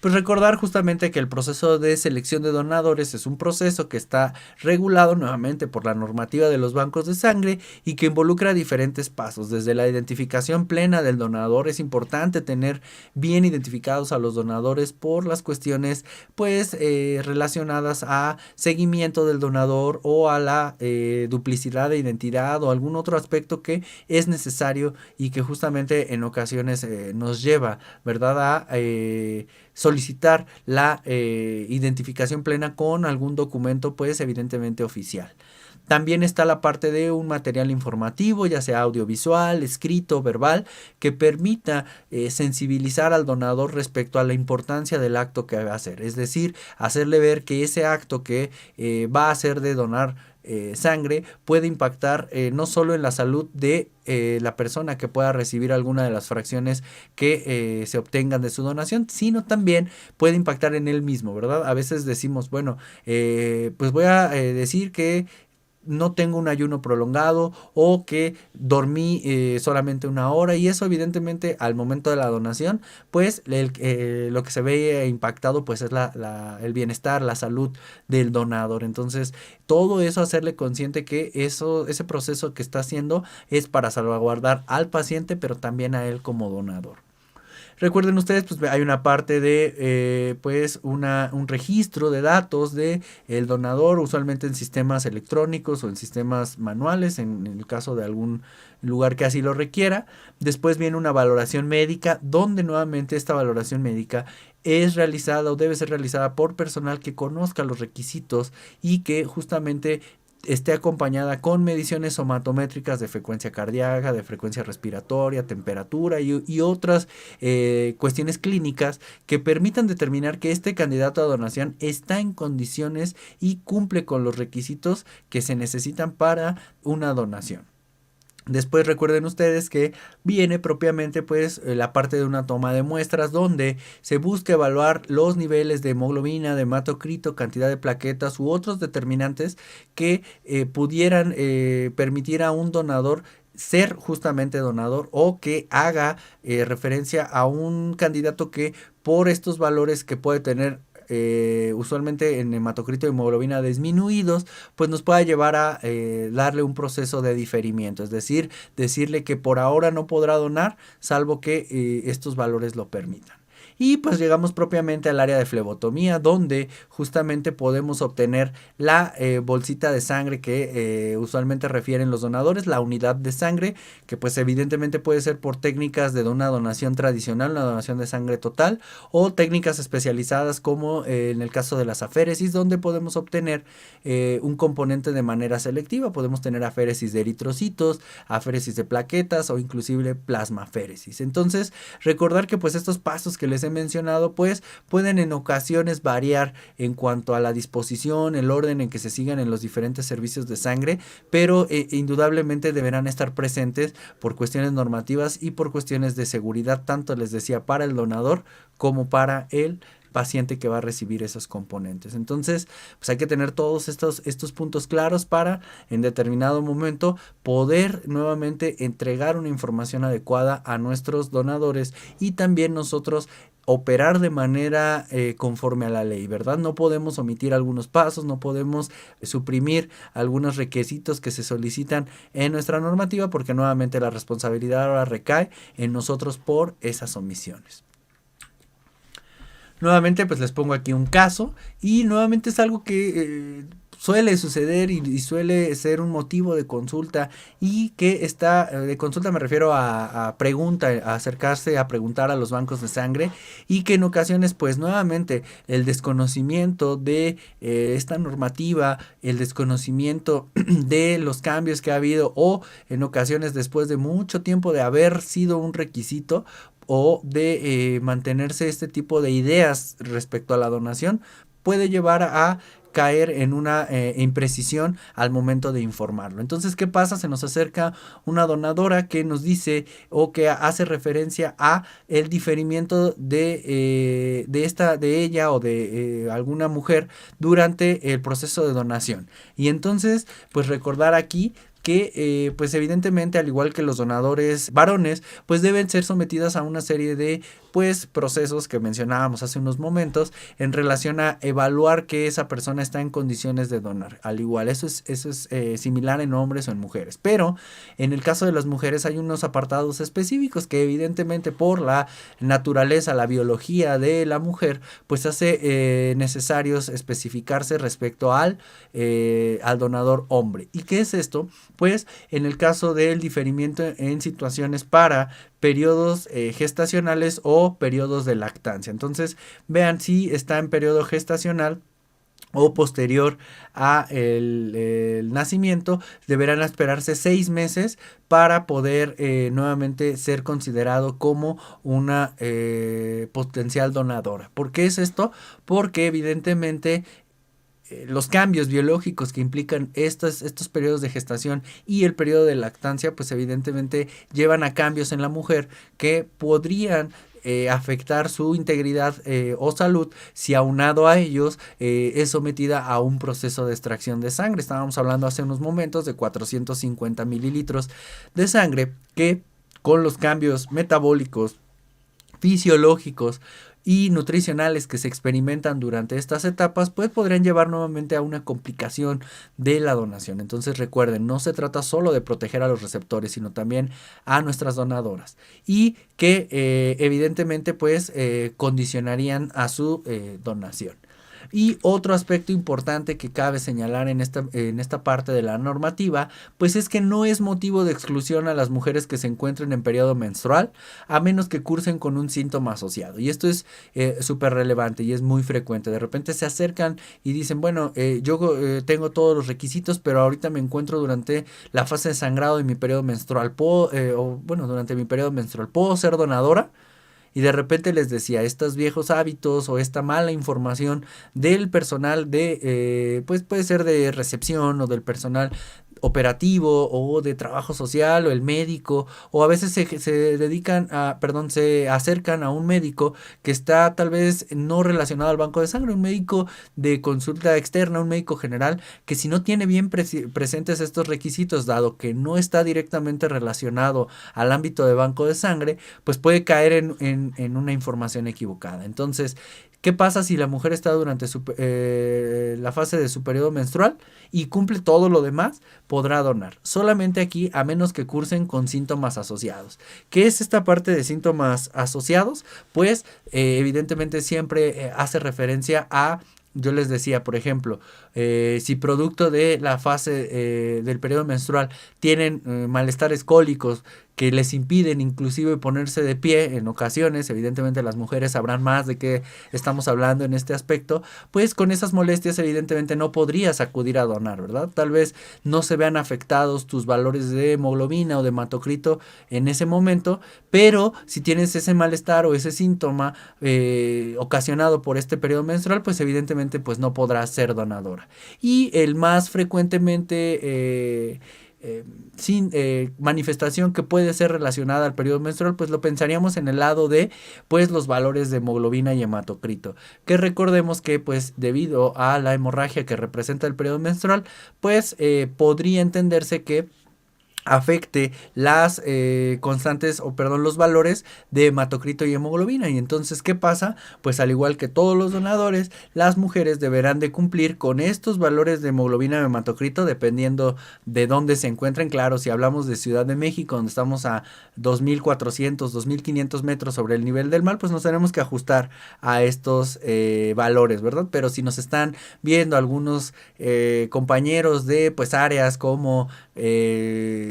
pues recordar justamente que el proceso de selección de donadores es un proceso que está regulado nuevamente por la normativa de los bancos de sangre, y que involucra diferentes pasos. Desde la identificación plena del donador, es importante tener bien identificados a los donadores por las cuestiones pues relacionadas a seguimiento del donador, o a la duplicidad de identidad, o algún otro aspecto que es necesario y que justamente en ocasiones nos lleva, ¿verdad?, a solicitar la identificación plena con algún documento pues evidentemente oficial. También está la parte de un material informativo, ya sea audiovisual, escrito, verbal, que permita sensibilizar al donador respecto a la importancia del acto que va a hacer. Es decir, hacerle ver que ese acto que va a hacer de donar sangre puede impactar no solo en la salud de la persona que pueda recibir alguna de las fracciones que se obtengan de su donación, sino también puede impactar en él mismo, ¿verdad? A veces decimos, bueno, pues voy a decir que no tengo un ayuno prolongado, o que dormí solamente 1 hora, y eso evidentemente al momento de la donación pues lo que se ve impactado pues es el bienestar, la salud del donador. Entonces todo eso, hacerle consciente que ese proceso que está haciendo es para salvaguardar al paciente, pero también a él como donador. Recuerden ustedes, pues hay una parte de pues un registro de datos de el donador, usualmente en sistemas electrónicos o en sistemas manuales, en el caso de algún lugar que así lo requiera. Después viene una valoración médica, donde nuevamente esta valoración médica es realizada o debe ser realizada por personal que conozca los requisitos, y que justamente esté acompañada con mediciones somatométricas de frecuencia cardíaca, de frecuencia respiratoria, temperatura y otras cuestiones clínicas que permitan determinar que este candidato a donación está en condiciones y cumple con los requisitos que se necesitan para una donación. Después recuerden ustedes que viene propiamente pues la parte de una toma de muestras donde se busca evaluar los niveles de hemoglobina, de hematocrito, cantidad de plaquetas u otros determinantes que pudieran permitir a un donador ser justamente donador o que haga referencia a un candidato que por estos valores que puede tener usualmente en hematocrito y hemoglobina disminuidos, pues nos pueda llevar a darle un proceso de diferimiento, es decir, decirle que por ahora no podrá donar, salvo que estos valores lo permitan. Y pues llegamos propiamente al área de flebotomía, donde justamente podemos obtener la bolsita de sangre que usualmente refieren los donadores, la unidad de sangre, que pues evidentemente puede ser por técnicas de una donación tradicional, una donación de sangre total, o técnicas especializadas como en el caso de las aféresis, donde podemos obtener un componente de manera selectiva. Podemos tener aféresis de eritrocitos, aféresis de plaquetas o inclusive plasmaféresis. Entonces, recordar que pues estos pasos que les he mencionado pues pueden en ocasiones variar en cuanto a la disposición, el orden en que se sigan en los diferentes servicios de sangre, pero indudablemente deberán estar presentes por cuestiones normativas y por cuestiones de seguridad, tanto les decía para el donador como para el paciente que va a recibir esos componentes. Entonces, pues hay que tener todos estos puntos claros para en determinado momento poder nuevamente entregar una información adecuada a nuestros donadores y también nosotros operar de manera conforme a la ley, ¿verdad? No podemos omitir algunos pasos, no podemos suprimir algunos requisitos que se solicitan en nuestra normativa porque nuevamente la responsabilidad ahora recae en nosotros por esas omisiones. Nuevamente pues les pongo aquí un caso y nuevamente es algo que suele suceder y suele ser un motivo de consulta y que está, de consulta me refiero a pregunta, a acercarse a preguntar a los bancos de sangre y que en ocasiones pues nuevamente el desconocimiento de esta normativa, el desconocimiento de los cambios que ha habido o en ocasiones después de mucho tiempo de haber sido un requisito o de mantenerse este tipo de ideas respecto a la donación puede llevar a caer en una imprecisión al momento de informarlo. Entonces, ¿qué pasa? Se nos acerca una donadora que nos dice o que hace referencia a el diferimiento de ella o de alguna mujer durante el proceso de donación. Y entonces, pues recordar aquí que pues evidentemente al igual que los donadores varones pues deben ser sometidas a una serie de pues procesos que mencionábamos hace unos momentos en relación a evaluar que esa persona está en condiciones de donar. Al igual, eso es similar en hombres o en mujeres, pero en el caso de las mujeres hay unos apartados específicos que evidentemente por la naturaleza, la biología de la mujer pues hace necesarios especificarse respecto al donador hombre. ¿Y qué es esto? Pues en el caso del diferimiento en situaciones para periodos gestacionales o periodos de lactancia. Entonces, vean si está en periodo gestacional o posterior a el nacimiento, deberán esperarse 6 meses para poder nuevamente ser considerado como una potencial donadora. ¿Por qué es esto? Porque evidentemente los cambios biológicos que implican estos periodos de gestación y el periodo de lactancia, pues evidentemente llevan a cambios en la mujer que podrían afectar su integridad o salud si aunado a ellos es sometida a un proceso de extracción de sangre. Estábamos hablando hace unos momentos de 450 mililitros de sangre que con los cambios metabólicos, fisiológicos y nutricionales que se experimentan durante estas etapas, pues podrían llevar nuevamente a una complicación de la donación. Entonces recuerden, no se trata solo de proteger a los receptores, sino también a nuestras donadoras y que evidentemente pues condicionarían a su donación. Y otro aspecto importante que cabe señalar en esta parte de la normativa, pues es que no es motivo de exclusión a las mujeres que se encuentren en periodo menstrual, a menos que cursen con un síntoma asociado. Y esto es súper relevante y es muy frecuente. De repente se acercan y dicen, bueno, yo tengo todos los requisitos, pero ahorita me encuentro durante la fase de sangrado de mi periodo menstrual. Durante mi periodo menstrual, ¿puedo ser donadora? Y de repente les decía, estos viejos hábitos o esta mala información del personal de, pues puede ser de recepción o del personal operativo o de trabajo social o el médico, o a veces se dedican a, perdón, se acercan a un médico que está tal vez no relacionado al banco de sangre, un médico de consulta externa, un médico general, que si no tiene bien presentes estos requisitos, dado que no está directamente relacionado al ámbito de banco de sangre, pues puede caer en una información equivocada. Entonces, ¿qué pasa si la mujer está durante la fase de su periodo menstrual y cumple todo lo demás? Podrá donar. Solamente aquí, a menos que cursen con síntomas asociados. ¿Qué es esta parte de síntomas asociados? Pues evidentemente siempre hace referencia a... Yo les decía, por ejemplo, si producto de la fase del periodo menstrual tienen malestares cólicos que les impiden inclusive ponerse de pie en ocasiones, evidentemente las mujeres sabrán más de qué estamos hablando en este aspecto, pues con esas molestias evidentemente no podrías acudir a donar, ¿verdad? Tal vez no se vean afectados tus valores de hemoglobina o de hematocrito en ese momento, pero si tienes ese malestar o ese síntoma ocasionado por este periodo menstrual, pues evidentemente pues no podrás ser donadora. Y el más frecuentemente sin manifestación que puede ser relacionada al periodo menstrual, pues lo pensaríamos en el lado de pues los valores de hemoglobina y hematocrito, que recordemos que pues debido a la hemorragia que representa el periodo menstrual, pues podría entenderse que afecte las constantes o perdón los valores de hematocrito y hemoglobina. Y entonces, ¿qué pasa? Pues al igual que todos los donadores, las mujeres deberán de cumplir con estos valores de hemoglobina y hematocrito dependiendo de dónde se encuentren. Claro, si hablamos de Ciudad de México, donde estamos a 2400, 2500 metros sobre el nivel del mar, pues nos tenemos que ajustar a estos valores, ¿verdad? Pero si nos están viendo algunos compañeros de pues áreas como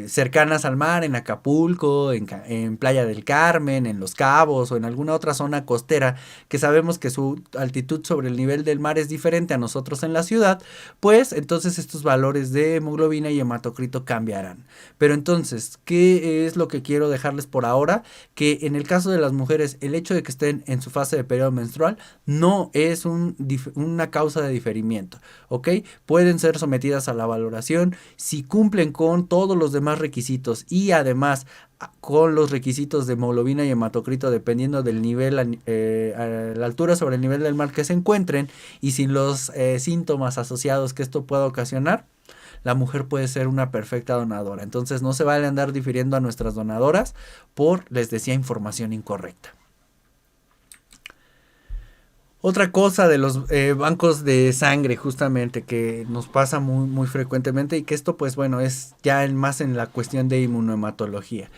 cercanas al mar, en Acapulco, en Playa del Carmen, en Los Cabos o en alguna otra zona costera que sabemos que su altitud sobre el nivel del mar es diferente a nosotros en la ciudad, pues entonces estos valores de hemoglobina y hematocrito cambiarán. Pero entonces, ¿qué es lo que quiero dejarles por ahora? Que en el caso de las mujeres, el hecho de que estén en su fase de periodo menstrual no es una causa de diferimiento, ¿ok? Pueden ser sometidas a la valoración si cumplen con todos los demás requisitos y además con los requisitos de hemoglobina y hematocrito dependiendo del nivel, a la altura sobre el nivel del mar que se encuentren y sin los síntomas asociados que esto pueda ocasionar, la mujer puede ser una perfecta donadora. Entonces no se vale andar difiriendo a nuestras donadoras por, les decía, información incorrecta. Otra cosa de los bancos de sangre justamente que nos pasa muy frecuentemente y que esto pues bueno es ya más en la cuestión de inmunohematología.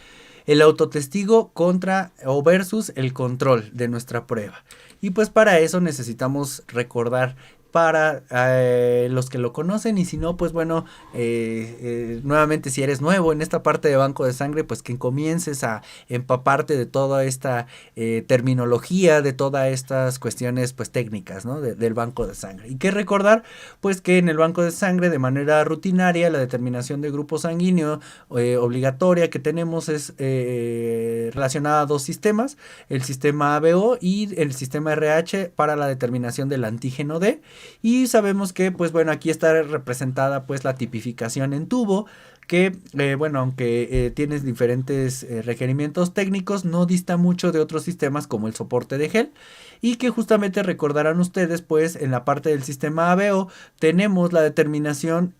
El autotestigo contra o versus el control de nuestra prueba. Y pues para eso necesitamos recordar para los que lo conocen y si no pues bueno nuevamente si eres nuevo en esta parte de banco de sangre pues que comiences a empaparte de toda esta terminología, de todas estas cuestiones pues técnicas, ¿no? Del banco de sangre. Y que recordar pues que en el banco de sangre de manera rutinaria la determinación de grupo sanguíneo obligatoria que tenemos es relacionada a dos sistemas, el sistema ABO y el sistema RH para la determinación del antígeno D. Y sabemos que pues bueno aquí está representada pues la tipificación en tubo que bueno aunque tienes diferentes requerimientos técnicos no dista mucho de otros sistemas como el soporte de gel y que justamente recordarán ustedes pues en la parte del sistema ABO tenemos la determinación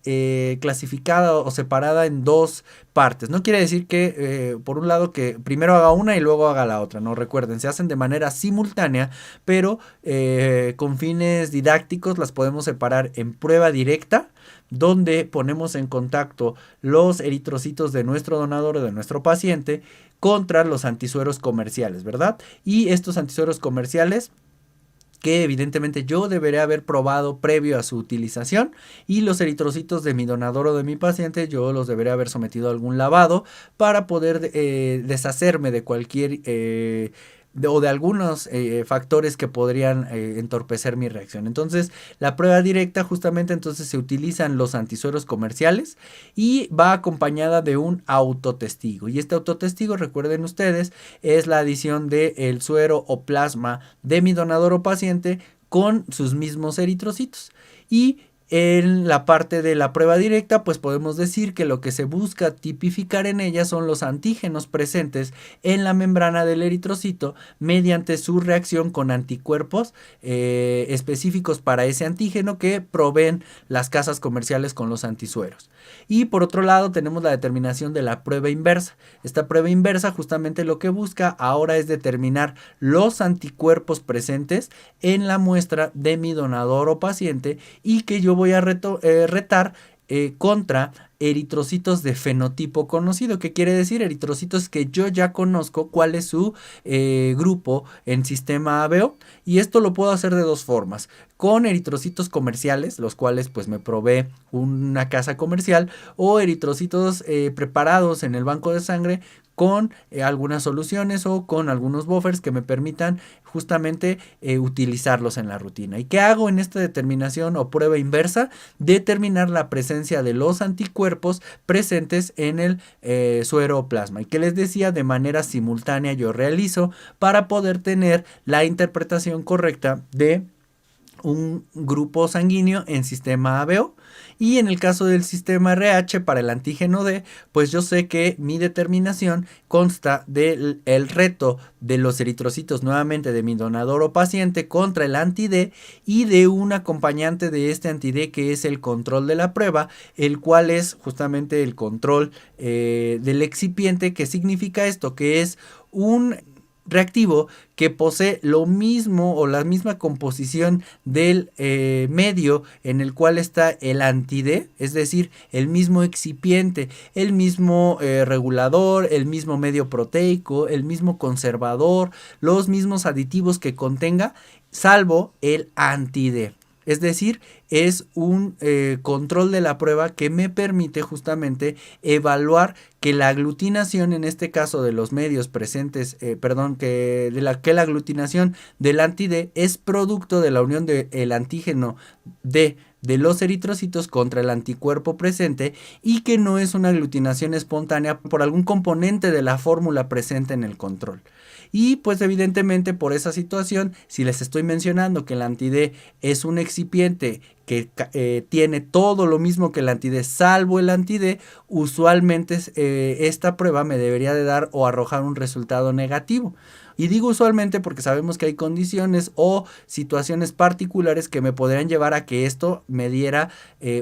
clasificada o separada en dos partes. No quiere decir que por un lado que primero haga una y luego haga la otra, no recuerden, se hacen de manera simultánea, pero con fines didácticos las podemos separar en prueba directa, donde ponemos en contacto los eritrocitos de nuestro donador o de nuestro paciente contra los antisueros comerciales, ¿verdad? Y estos antisueros comerciales que evidentemente yo deberé haber probado previo a su utilización y los eritrocitos de mi donador o de mi paciente yo los deberé haber sometido a algún lavado para poder deshacerme de cualquier o de algunos factores que podrían entorpecer mi reacción. Entonces la prueba directa justamente entonces se utilizan los antisueros comerciales y va acompañada de un autotestigo y este autotestigo recuerden ustedes es la adición del suero o plasma de mi donador o paciente con sus mismos eritrocitos y En la parte de la prueba directa, pues podemos decir que lo que se busca tipificar en ella son los antígenos presentes en la membrana del eritrocito mediante su reacción con anticuerpos específicos para ese antígeno que proveen las casas comerciales con los antisueros. Y por otro lado tenemos la determinación de la prueba inversa. Esta prueba inversa justamente lo que busca ahora es determinar los anticuerpos presentes en la muestra de mi donador o paciente y que yo voy a retar contra eritrocitos de fenotipo conocido. ¿Qué quiere decir? Eritrocitos que yo ya conozco cuál es su grupo en sistema ABO, y esto lo puedo hacer de dos formas: con eritrocitos comerciales, los cuales pues me provee una casa comercial, o eritrocitos preparados en el banco de sangre con algunas soluciones o con algunos buffers que me permitan justamente utilizarlos en la rutina. ¿Y qué hago en esta determinación o prueba inversa? Determinar la presencia de los anticuerpos presentes en el suero o plasma. Y que les decía, de manera simultánea yo realizo para poder tener la interpretación correcta de un grupo sanguíneo en sistema ABO. Y en el caso del sistema RH para el antígeno D, pues yo sé que mi determinación consta del reto de los eritrocitos nuevamente de mi donador o paciente contra el anti-D y de un acompañante de este anti-D que es el control de la prueba, el cual es justamente el control del excipiente. ¿Qué significa esto? Que es un reactivo que posee lo mismo o la misma composición del medio en el cual está el anti-D, es decir, el mismo excipiente, el mismo regulador, el mismo medio proteico, el mismo conservador, los mismos aditivos que contenga, salvo el anti-D. Es decir, es un control de la prueba que me permite justamente evaluar que la aglutinación, en este caso de los medios presentes, que la aglutinación del anti-D es producto de la unión del antígeno D de los eritrocitos contra el anticuerpo presente y que no es una aglutinación espontánea por algún componente de la fórmula presente en el control. Y pues evidentemente por esa situación, si les estoy mencionando que el anti-D es un excipiente que tiene todo lo mismo que el anti-D salvo el anti-D, usualmente esta prueba me debería de dar o arrojar un resultado negativo. Y digo usualmente porque sabemos que hay condiciones o situaciones particulares que me podrían llevar a que esto me diera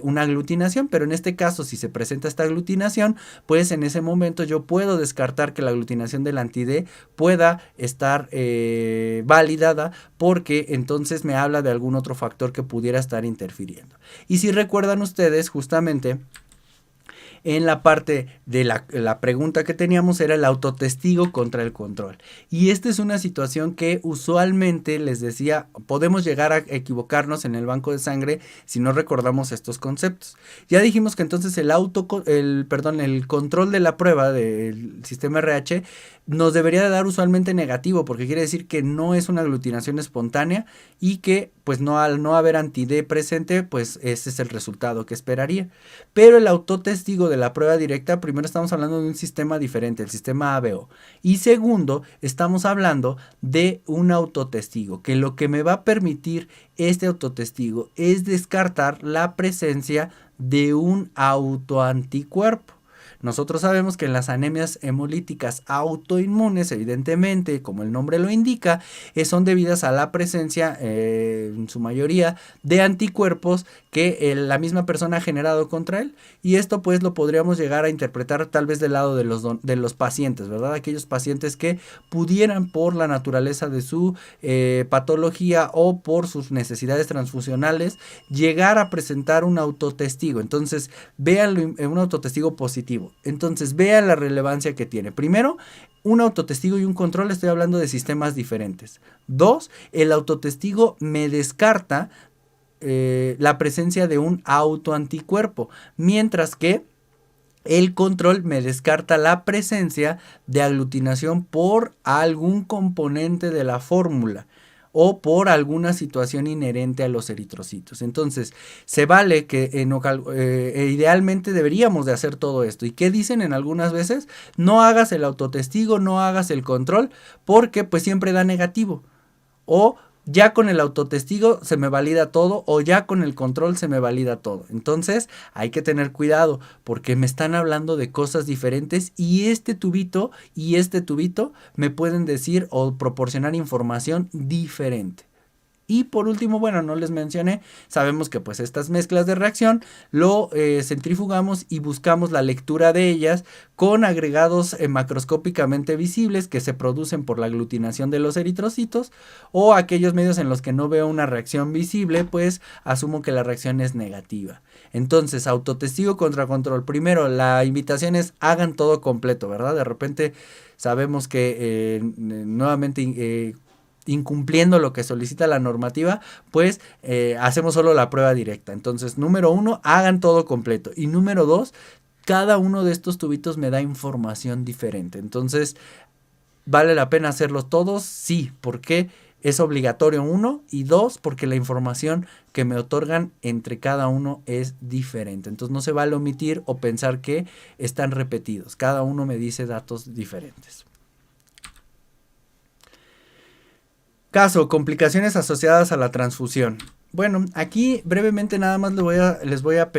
una aglutinación, pero en este caso, si se presenta esta aglutinación, pues en ese momento yo puedo descartar que la aglutinación del anti-D pueda estar validada, porque entonces me habla de algún otro factor que pudiera estar interfiriendo. Y si recuerdan ustedes, justamente en la parte de la pregunta que teníamos era el autotestigo contra el control. Y esta es una situación que usualmente, les decía, podemos llegar a equivocarnos en el banco de sangre si no recordamos estos conceptos. Ya dijimos que entonces el control de la prueba del sistema RH nos debería de dar usualmente negativo, porque quiere decir que no es una aglutinación espontánea y que pues no, al no haber anti-D presente, pues ese es el resultado que esperaría. Pero el autotestigo de la prueba directa, primero estamos hablando de un sistema diferente, el sistema ABO. Y segundo, estamos hablando de un autotestigo, que lo que me va a permitir este autotestigo es descartar la presencia de un autoanticuerpo. Nosotros sabemos que en las anemias hemolíticas autoinmunes, evidentemente, como el nombre lo indica, son debidas a la presencia, en su mayoría, de anticuerpos que la misma persona ha generado contra él. Y esto pues lo podríamos llegar a interpretar tal vez del lado de los pacientes, ¿verdad? Aquellos pacientes que pudieran, por la naturaleza de su patología o por sus necesidades transfusionales, llegar a presentar un autotestigo. Entonces, véanlo en un autotestigo positivo. Entonces, vean la relevancia que tiene. Primero, un autotestigo y un control, estoy hablando de sistemas diferentes. Dos, el autotestigo me descarta la presencia de un autoanticuerpo, mientras que el control me descarta la presencia de aglutinación por algún componente de la fórmula o por alguna situación inherente a los eritrocitos. Entonces, se vale que idealmente deberíamos de hacer todo esto. ¿Y qué dicen en algunas veces? No hagas el autotestigo, no hagas el control, porque pues siempre da negativo. O ya con el autotestigo se me valida todo o ya con el control se me valida todo. Entonces hay que tener cuidado porque me están hablando de cosas diferentes y este tubito me pueden decir o proporcionar información diferente. Y por último, bueno, no les mencioné, sabemos que pues estas mezclas de reacción lo centrifugamos y buscamos la lectura de ellas con agregados macroscópicamente visibles que se producen por la aglutinación de los eritrocitos, o aquellos medios en los que no veo una reacción visible, pues asumo que la reacción es negativa. Entonces, autotestigo contra control. Primero, la invitación es hagan todo completo, ¿verdad? De repente sabemos que nuevamente incumpliendo lo que solicita la normativa, pues hacemos solo la prueba directa. Entonces, número 1, hagan todo completo. Y número 2, cada uno de estos tubitos me da información diferente. Entonces, ¿vale la pena hacerlos todos? Sí, porque es obligatorio 1, y 2, porque la información que me otorgan entre cada uno es diferente. Entonces, no se vale omitir o pensar que están repetidos. Cada uno me dice datos diferentes. Caso, complicaciones asociadas a la transfusión. Bueno, aquí brevemente nada más les voy a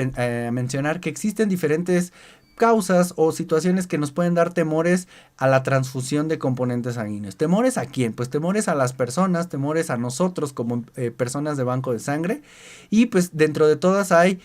mencionar que existen diferentes causas o situaciones que nos pueden dar temores a la transfusión de componentes sanguíneos. ¿Temores a quién? Pues temores a las personas, temores a nosotros como personas de banco de sangre, y pues dentro de todas hay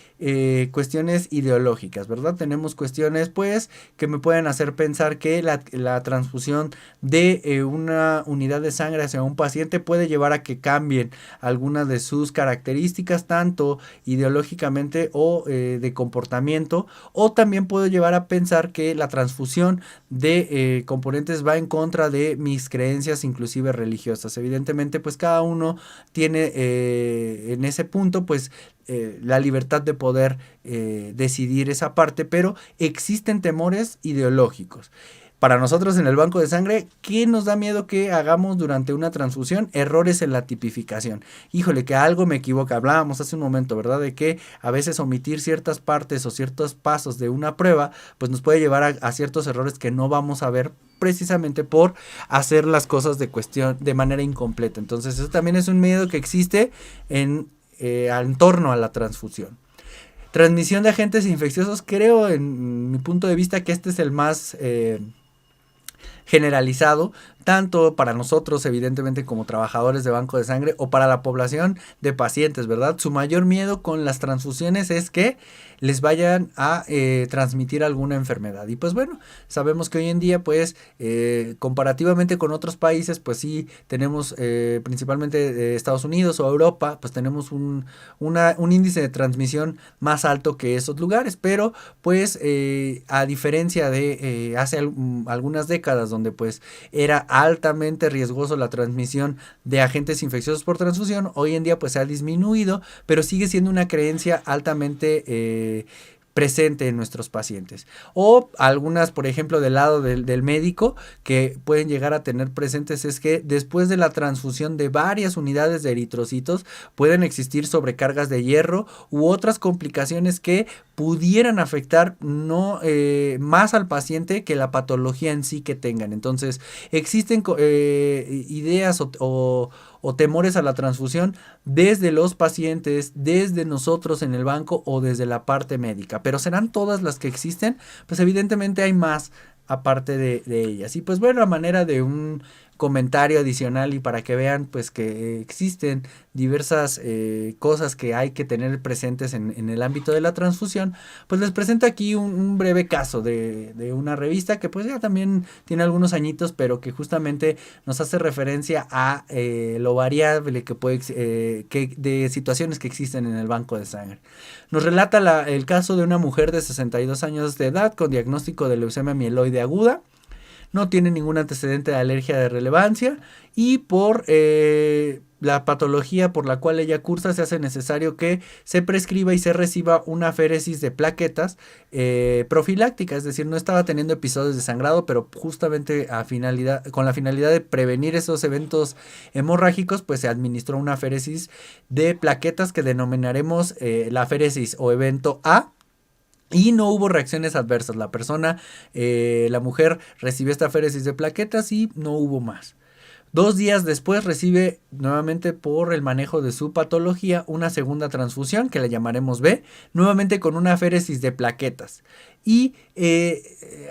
cuestiones ideológicas, ¿verdad? Tenemos cuestiones pues que me pueden hacer pensar que la transfusión de una unidad de sangre hacia un paciente puede llevar a que cambien algunas de sus características, tanto ideológicamente o de comportamiento, o también puedo llevar a pensar que la transfusión de componentes va en contra de mis creencias, inclusive religiosas. Evidentemente, pues cada uno tiene en ese punto, pues la libertad de poder decidir esa parte, pero existen temores ideológicos. Para nosotros en el banco de sangre, ¿qué nos da miedo que hagamos durante una transfusión? Errores en la tipificación. Híjole, que algo me equivoca. Hablábamos hace un momento, ¿verdad? De que a veces omitir ciertas partes o ciertos pasos de una prueba, pues nos puede llevar a ciertos errores que no vamos a ver precisamente por hacer las cosas de manera incompleta. Entonces, eso también es un miedo que existe en torno a la transfusión. Transmisión de agentes infecciosos, creo en mi punto de vista que este es el más generalizado, tanto para nosotros evidentemente como trabajadores de banco de sangre o para la población de pacientes, ¿verdad? Su mayor miedo con las transfusiones es que les vayan a transmitir alguna enfermedad. Y pues bueno, sabemos que hoy en día pues comparativamente con otros países pues sí tenemos principalmente Estados Unidos o Europa, pues tenemos un índice de transmisión más alto que esos lugares, pero pues a diferencia de hace algunas décadas donde pues era altamente riesgoso la transmisión de agentes infecciosos por transfusión, hoy en día pues se ha disminuido, pero sigue siendo una creencia altamente presente en nuestros pacientes. O algunas, por ejemplo, del lado del médico, que pueden llegar a tener presentes es que después de la transfusión de varias unidades de eritrocitos pueden existir sobrecargas de hierro u otras complicaciones que pudieran afectar no más al paciente que la patología en sí que tengan. Entonces, existen ideas o temores a la transfusión desde los pacientes, desde nosotros en el banco o desde la parte médica. Pero serán todas las que existen, pues evidentemente hay más aparte de ellas. Y pues bueno, a manera de un comentario adicional y para que vean pues que existen diversas cosas que hay que tener presentes en el ámbito de la transfusión, pues les presento aquí un breve caso de una revista que pues ya también tiene algunos añitos, pero que justamente nos hace referencia a lo variable que puede de situaciones que existen en el banco de sangre. Nos relata el caso de una mujer de 62 años de edad con diagnóstico de leucemia mieloide aguda. No tiene ningún antecedente de alergia de relevancia y por la patología por la cual ella cursa se hace necesario que se prescriba y se reciba una aféresis de plaquetas profiláctica, es decir, no estaba teniendo episodios de sangrado, pero justamente con la finalidad de prevenir esos eventos hemorrágicos, pues se administró una aféresis de plaquetas que denominaremos la aféresis o evento A. Y no hubo reacciones adversas. La mujer recibió esta aféresis de plaquetas y no hubo más. 2 días después recibe nuevamente por el manejo de su patología una segunda transfusión que le llamaremos B, nuevamente con una aféresis de plaquetas. Y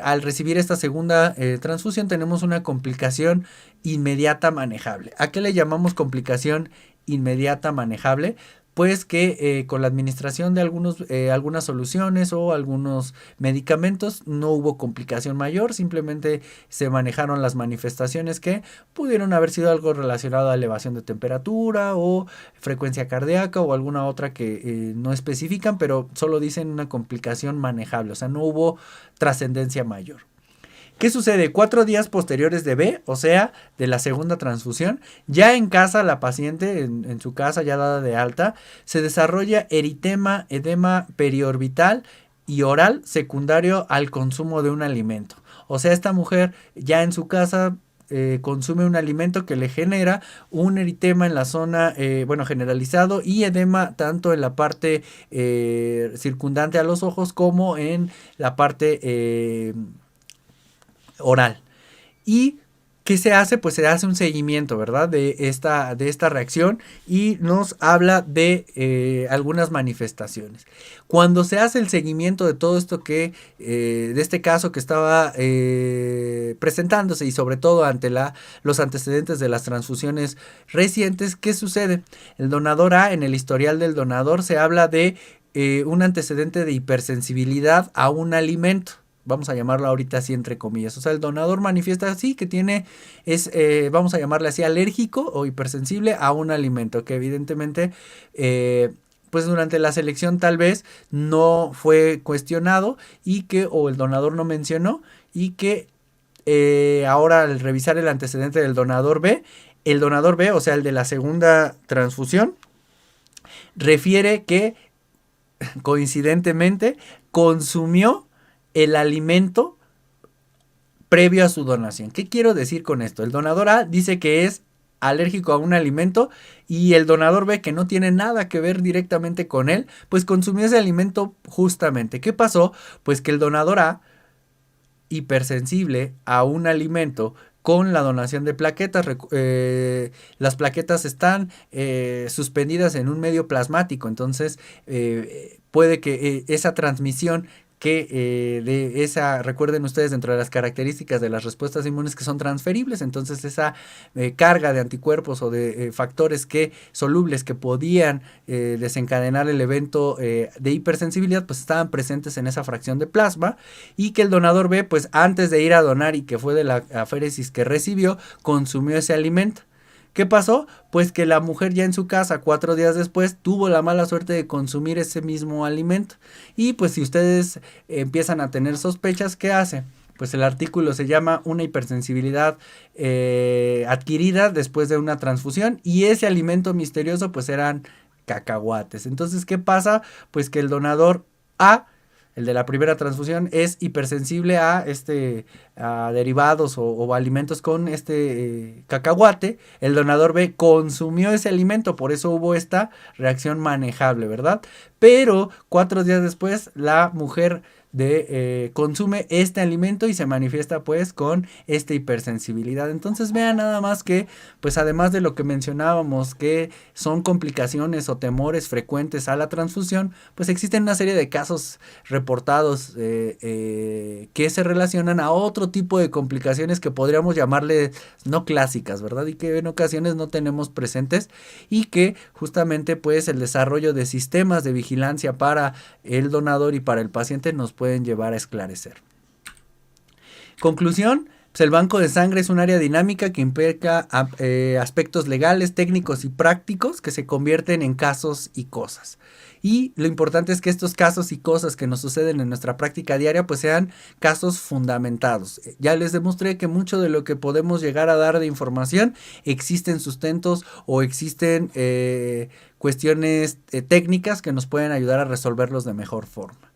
al recibir esta segunda transfusión tenemos una complicación inmediata manejable. ¿A qué le llamamos complicación inmediata manejable? Pues que con la administración de algunas soluciones o algunos medicamentos no hubo complicación mayor, simplemente se manejaron las manifestaciones que pudieron haber sido algo relacionado a elevación de temperatura o frecuencia cardíaca o alguna otra que no especifican, pero solo dicen una complicación manejable, o sea, no hubo trascendencia mayor. ¿Qué sucede? 4 días posteriores de B, o sea, de la segunda transfusión, ya en casa la paciente, en su casa ya dada de alta, se desarrolla eritema, edema periorbital y oral secundario al consumo de un alimento. O sea, esta mujer ya en su casa consume un alimento que le genera un eritema en la zona, generalizado, y edema tanto en la parte circundante a los ojos como en la parte oral. ¿Y qué se hace? Pues se hace un seguimiento, ¿verdad? De esta reacción y nos habla de algunas manifestaciones. Cuando se hace el seguimiento de todo esto de este caso que estaba presentándose y sobre todo ante los antecedentes de las transfusiones recientes, ¿qué sucede? El donador A, en el historial del donador se habla de un antecedente de hipersensibilidad a un alimento. Vamos a llamarlo ahorita así entre comillas. O sea, el donador manifiesta así que vamos a llamarle así, alérgico o hipersensible a un alimento que evidentemente, pues durante la selección tal vez no fue cuestionado o el donador no mencionó y que ahora al revisar el antecedente del donador B, o sea, el de la segunda transfusión, refiere que coincidentemente consumió el alimento previo a su donación. ¿Qué quiero decir con esto? El donador A dice que es alérgico a un alimento y el donador B, que no tiene nada que ver directamente con él, pues consumió ese alimento justamente. ¿Qué pasó? Pues que el donador A, hipersensible a un alimento con la donación de plaquetas, las plaquetas están suspendidas en un medio plasmático, entonces puede que esa transmisión recuerden ustedes, dentro de las características de las respuestas inmunes, que son transferibles, entonces esa carga de anticuerpos o de factores solubles que podían desencadenar el evento de hipersensibilidad, pues estaban presentes en esa fracción de plasma, y que el donador B, pues antes de ir a donar y que fue de la aféresis que recibió, consumió ese alimento. ¿Qué pasó? Pues que la mujer ya en su casa 4 días después tuvo la mala suerte de consumir ese mismo alimento. Y pues si ustedes empiezan a tener sospechas, ¿qué hace? Pues el artículo se llama una hipersensibilidad adquirida después de una transfusión, y ese alimento misterioso pues eran cacahuates. Entonces, ¿qué pasa? Pues que el donador A, el de la primera transfusión, es hipersensible a derivados o alimentos con cacahuate. El donador B consumió ese alimento, por eso hubo esta reacción manejable, ¿verdad? Pero 4 días después la mujer consume este alimento y se manifiesta pues con esta hipersensibilidad. Entonces vean nada más que, pues además de lo que mencionábamos, que son complicaciones o temores frecuentes a la transfusión, pues existen una serie de casos reportados que se relacionan a otro tipo de complicaciones que podríamos llamarle no clásicas, ¿verdad? Y que en ocasiones no tenemos presentes, y que justamente pues el desarrollo de sistemas de vigilancia para el donador y para el paciente nos pueden llevar a esclarecer. Conclusión: pues el banco de sangre es un área dinámica que implica aspectos legales, técnicos y prácticos que se convierten en casos y cosas. Y lo importante es que estos casos y cosas que nos suceden en nuestra práctica diaria pues sean casos fundamentados. Ya les demostré que mucho de lo que podemos llegar a dar de información existen sustentos o existen cuestiones técnicas que nos pueden ayudar a resolverlos de mejor forma.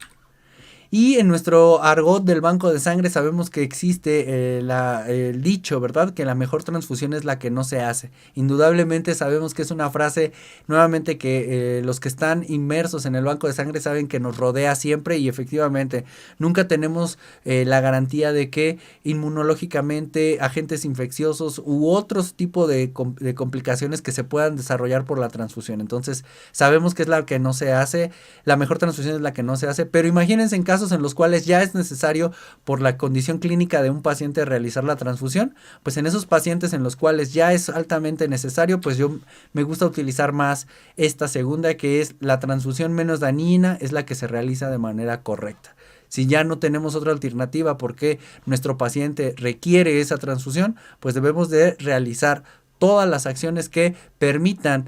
Y en nuestro argot del banco de sangre sabemos que existe el dicho, ¿verdad? Que la mejor transfusión es la que no se hace. Indudablemente sabemos que es una frase, nuevamente, que los que están inmersos en el banco de sangre saben que nos rodea siempre y efectivamente nunca tenemos la garantía de que inmunológicamente agentes infecciosos u otros tipos de complicaciones que se puedan desarrollar por la transfusión. Entonces sabemos que es la que no se hace, la mejor transfusión es la que no se hace, pero imagínense en casos en los cuales ya es necesario por la condición clínica de un paciente realizar la transfusión, pues en esos pacientes en los cuales ya es altamente necesario, pues yo me gusta utilizar más esta segunda, que es la transfusión menos dañina, es la que se realiza de manera correcta. Si ya no tenemos otra alternativa porque nuestro paciente requiere esa transfusión, pues debemos de realizar todas las acciones que permitan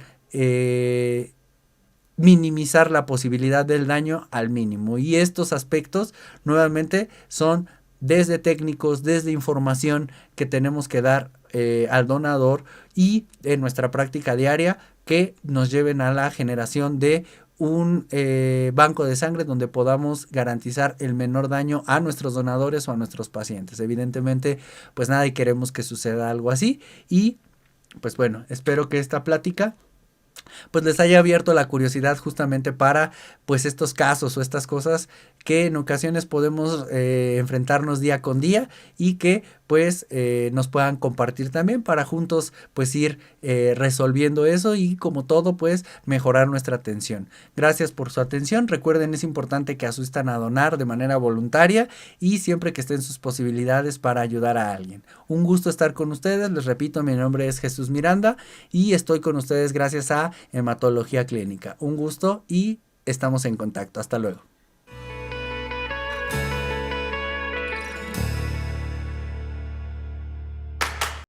minimizar la posibilidad del daño al mínimo. Y estos aspectos nuevamente son desde técnicos, desde información que tenemos que dar al donador y en nuestra práctica diaria que nos lleven a la generación de un banco de sangre donde podamos garantizar el menor daño a nuestros donadores o a nuestros pacientes. Evidentemente, pues nadie queremos que suceda algo así y pues bueno, espero que esta plática pues les haya abierto la curiosidad justamente para pues estos casos o estas cosas que en ocasiones podemos enfrentarnos día con día y que pues nos puedan compartir también para juntos pues ir resolviendo eso y como todo pues mejorar nuestra atención. Gracias por su atención. Recuerden, es importante que asistan a donar de manera voluntaria y siempre que estén sus posibilidades para ayudar a alguien. Un gusto estar con ustedes. Les repito, mi nombre es Jesús Miranda y estoy con ustedes gracias a Hematología Clínica. Un gusto y estamos en contacto. Hasta luego.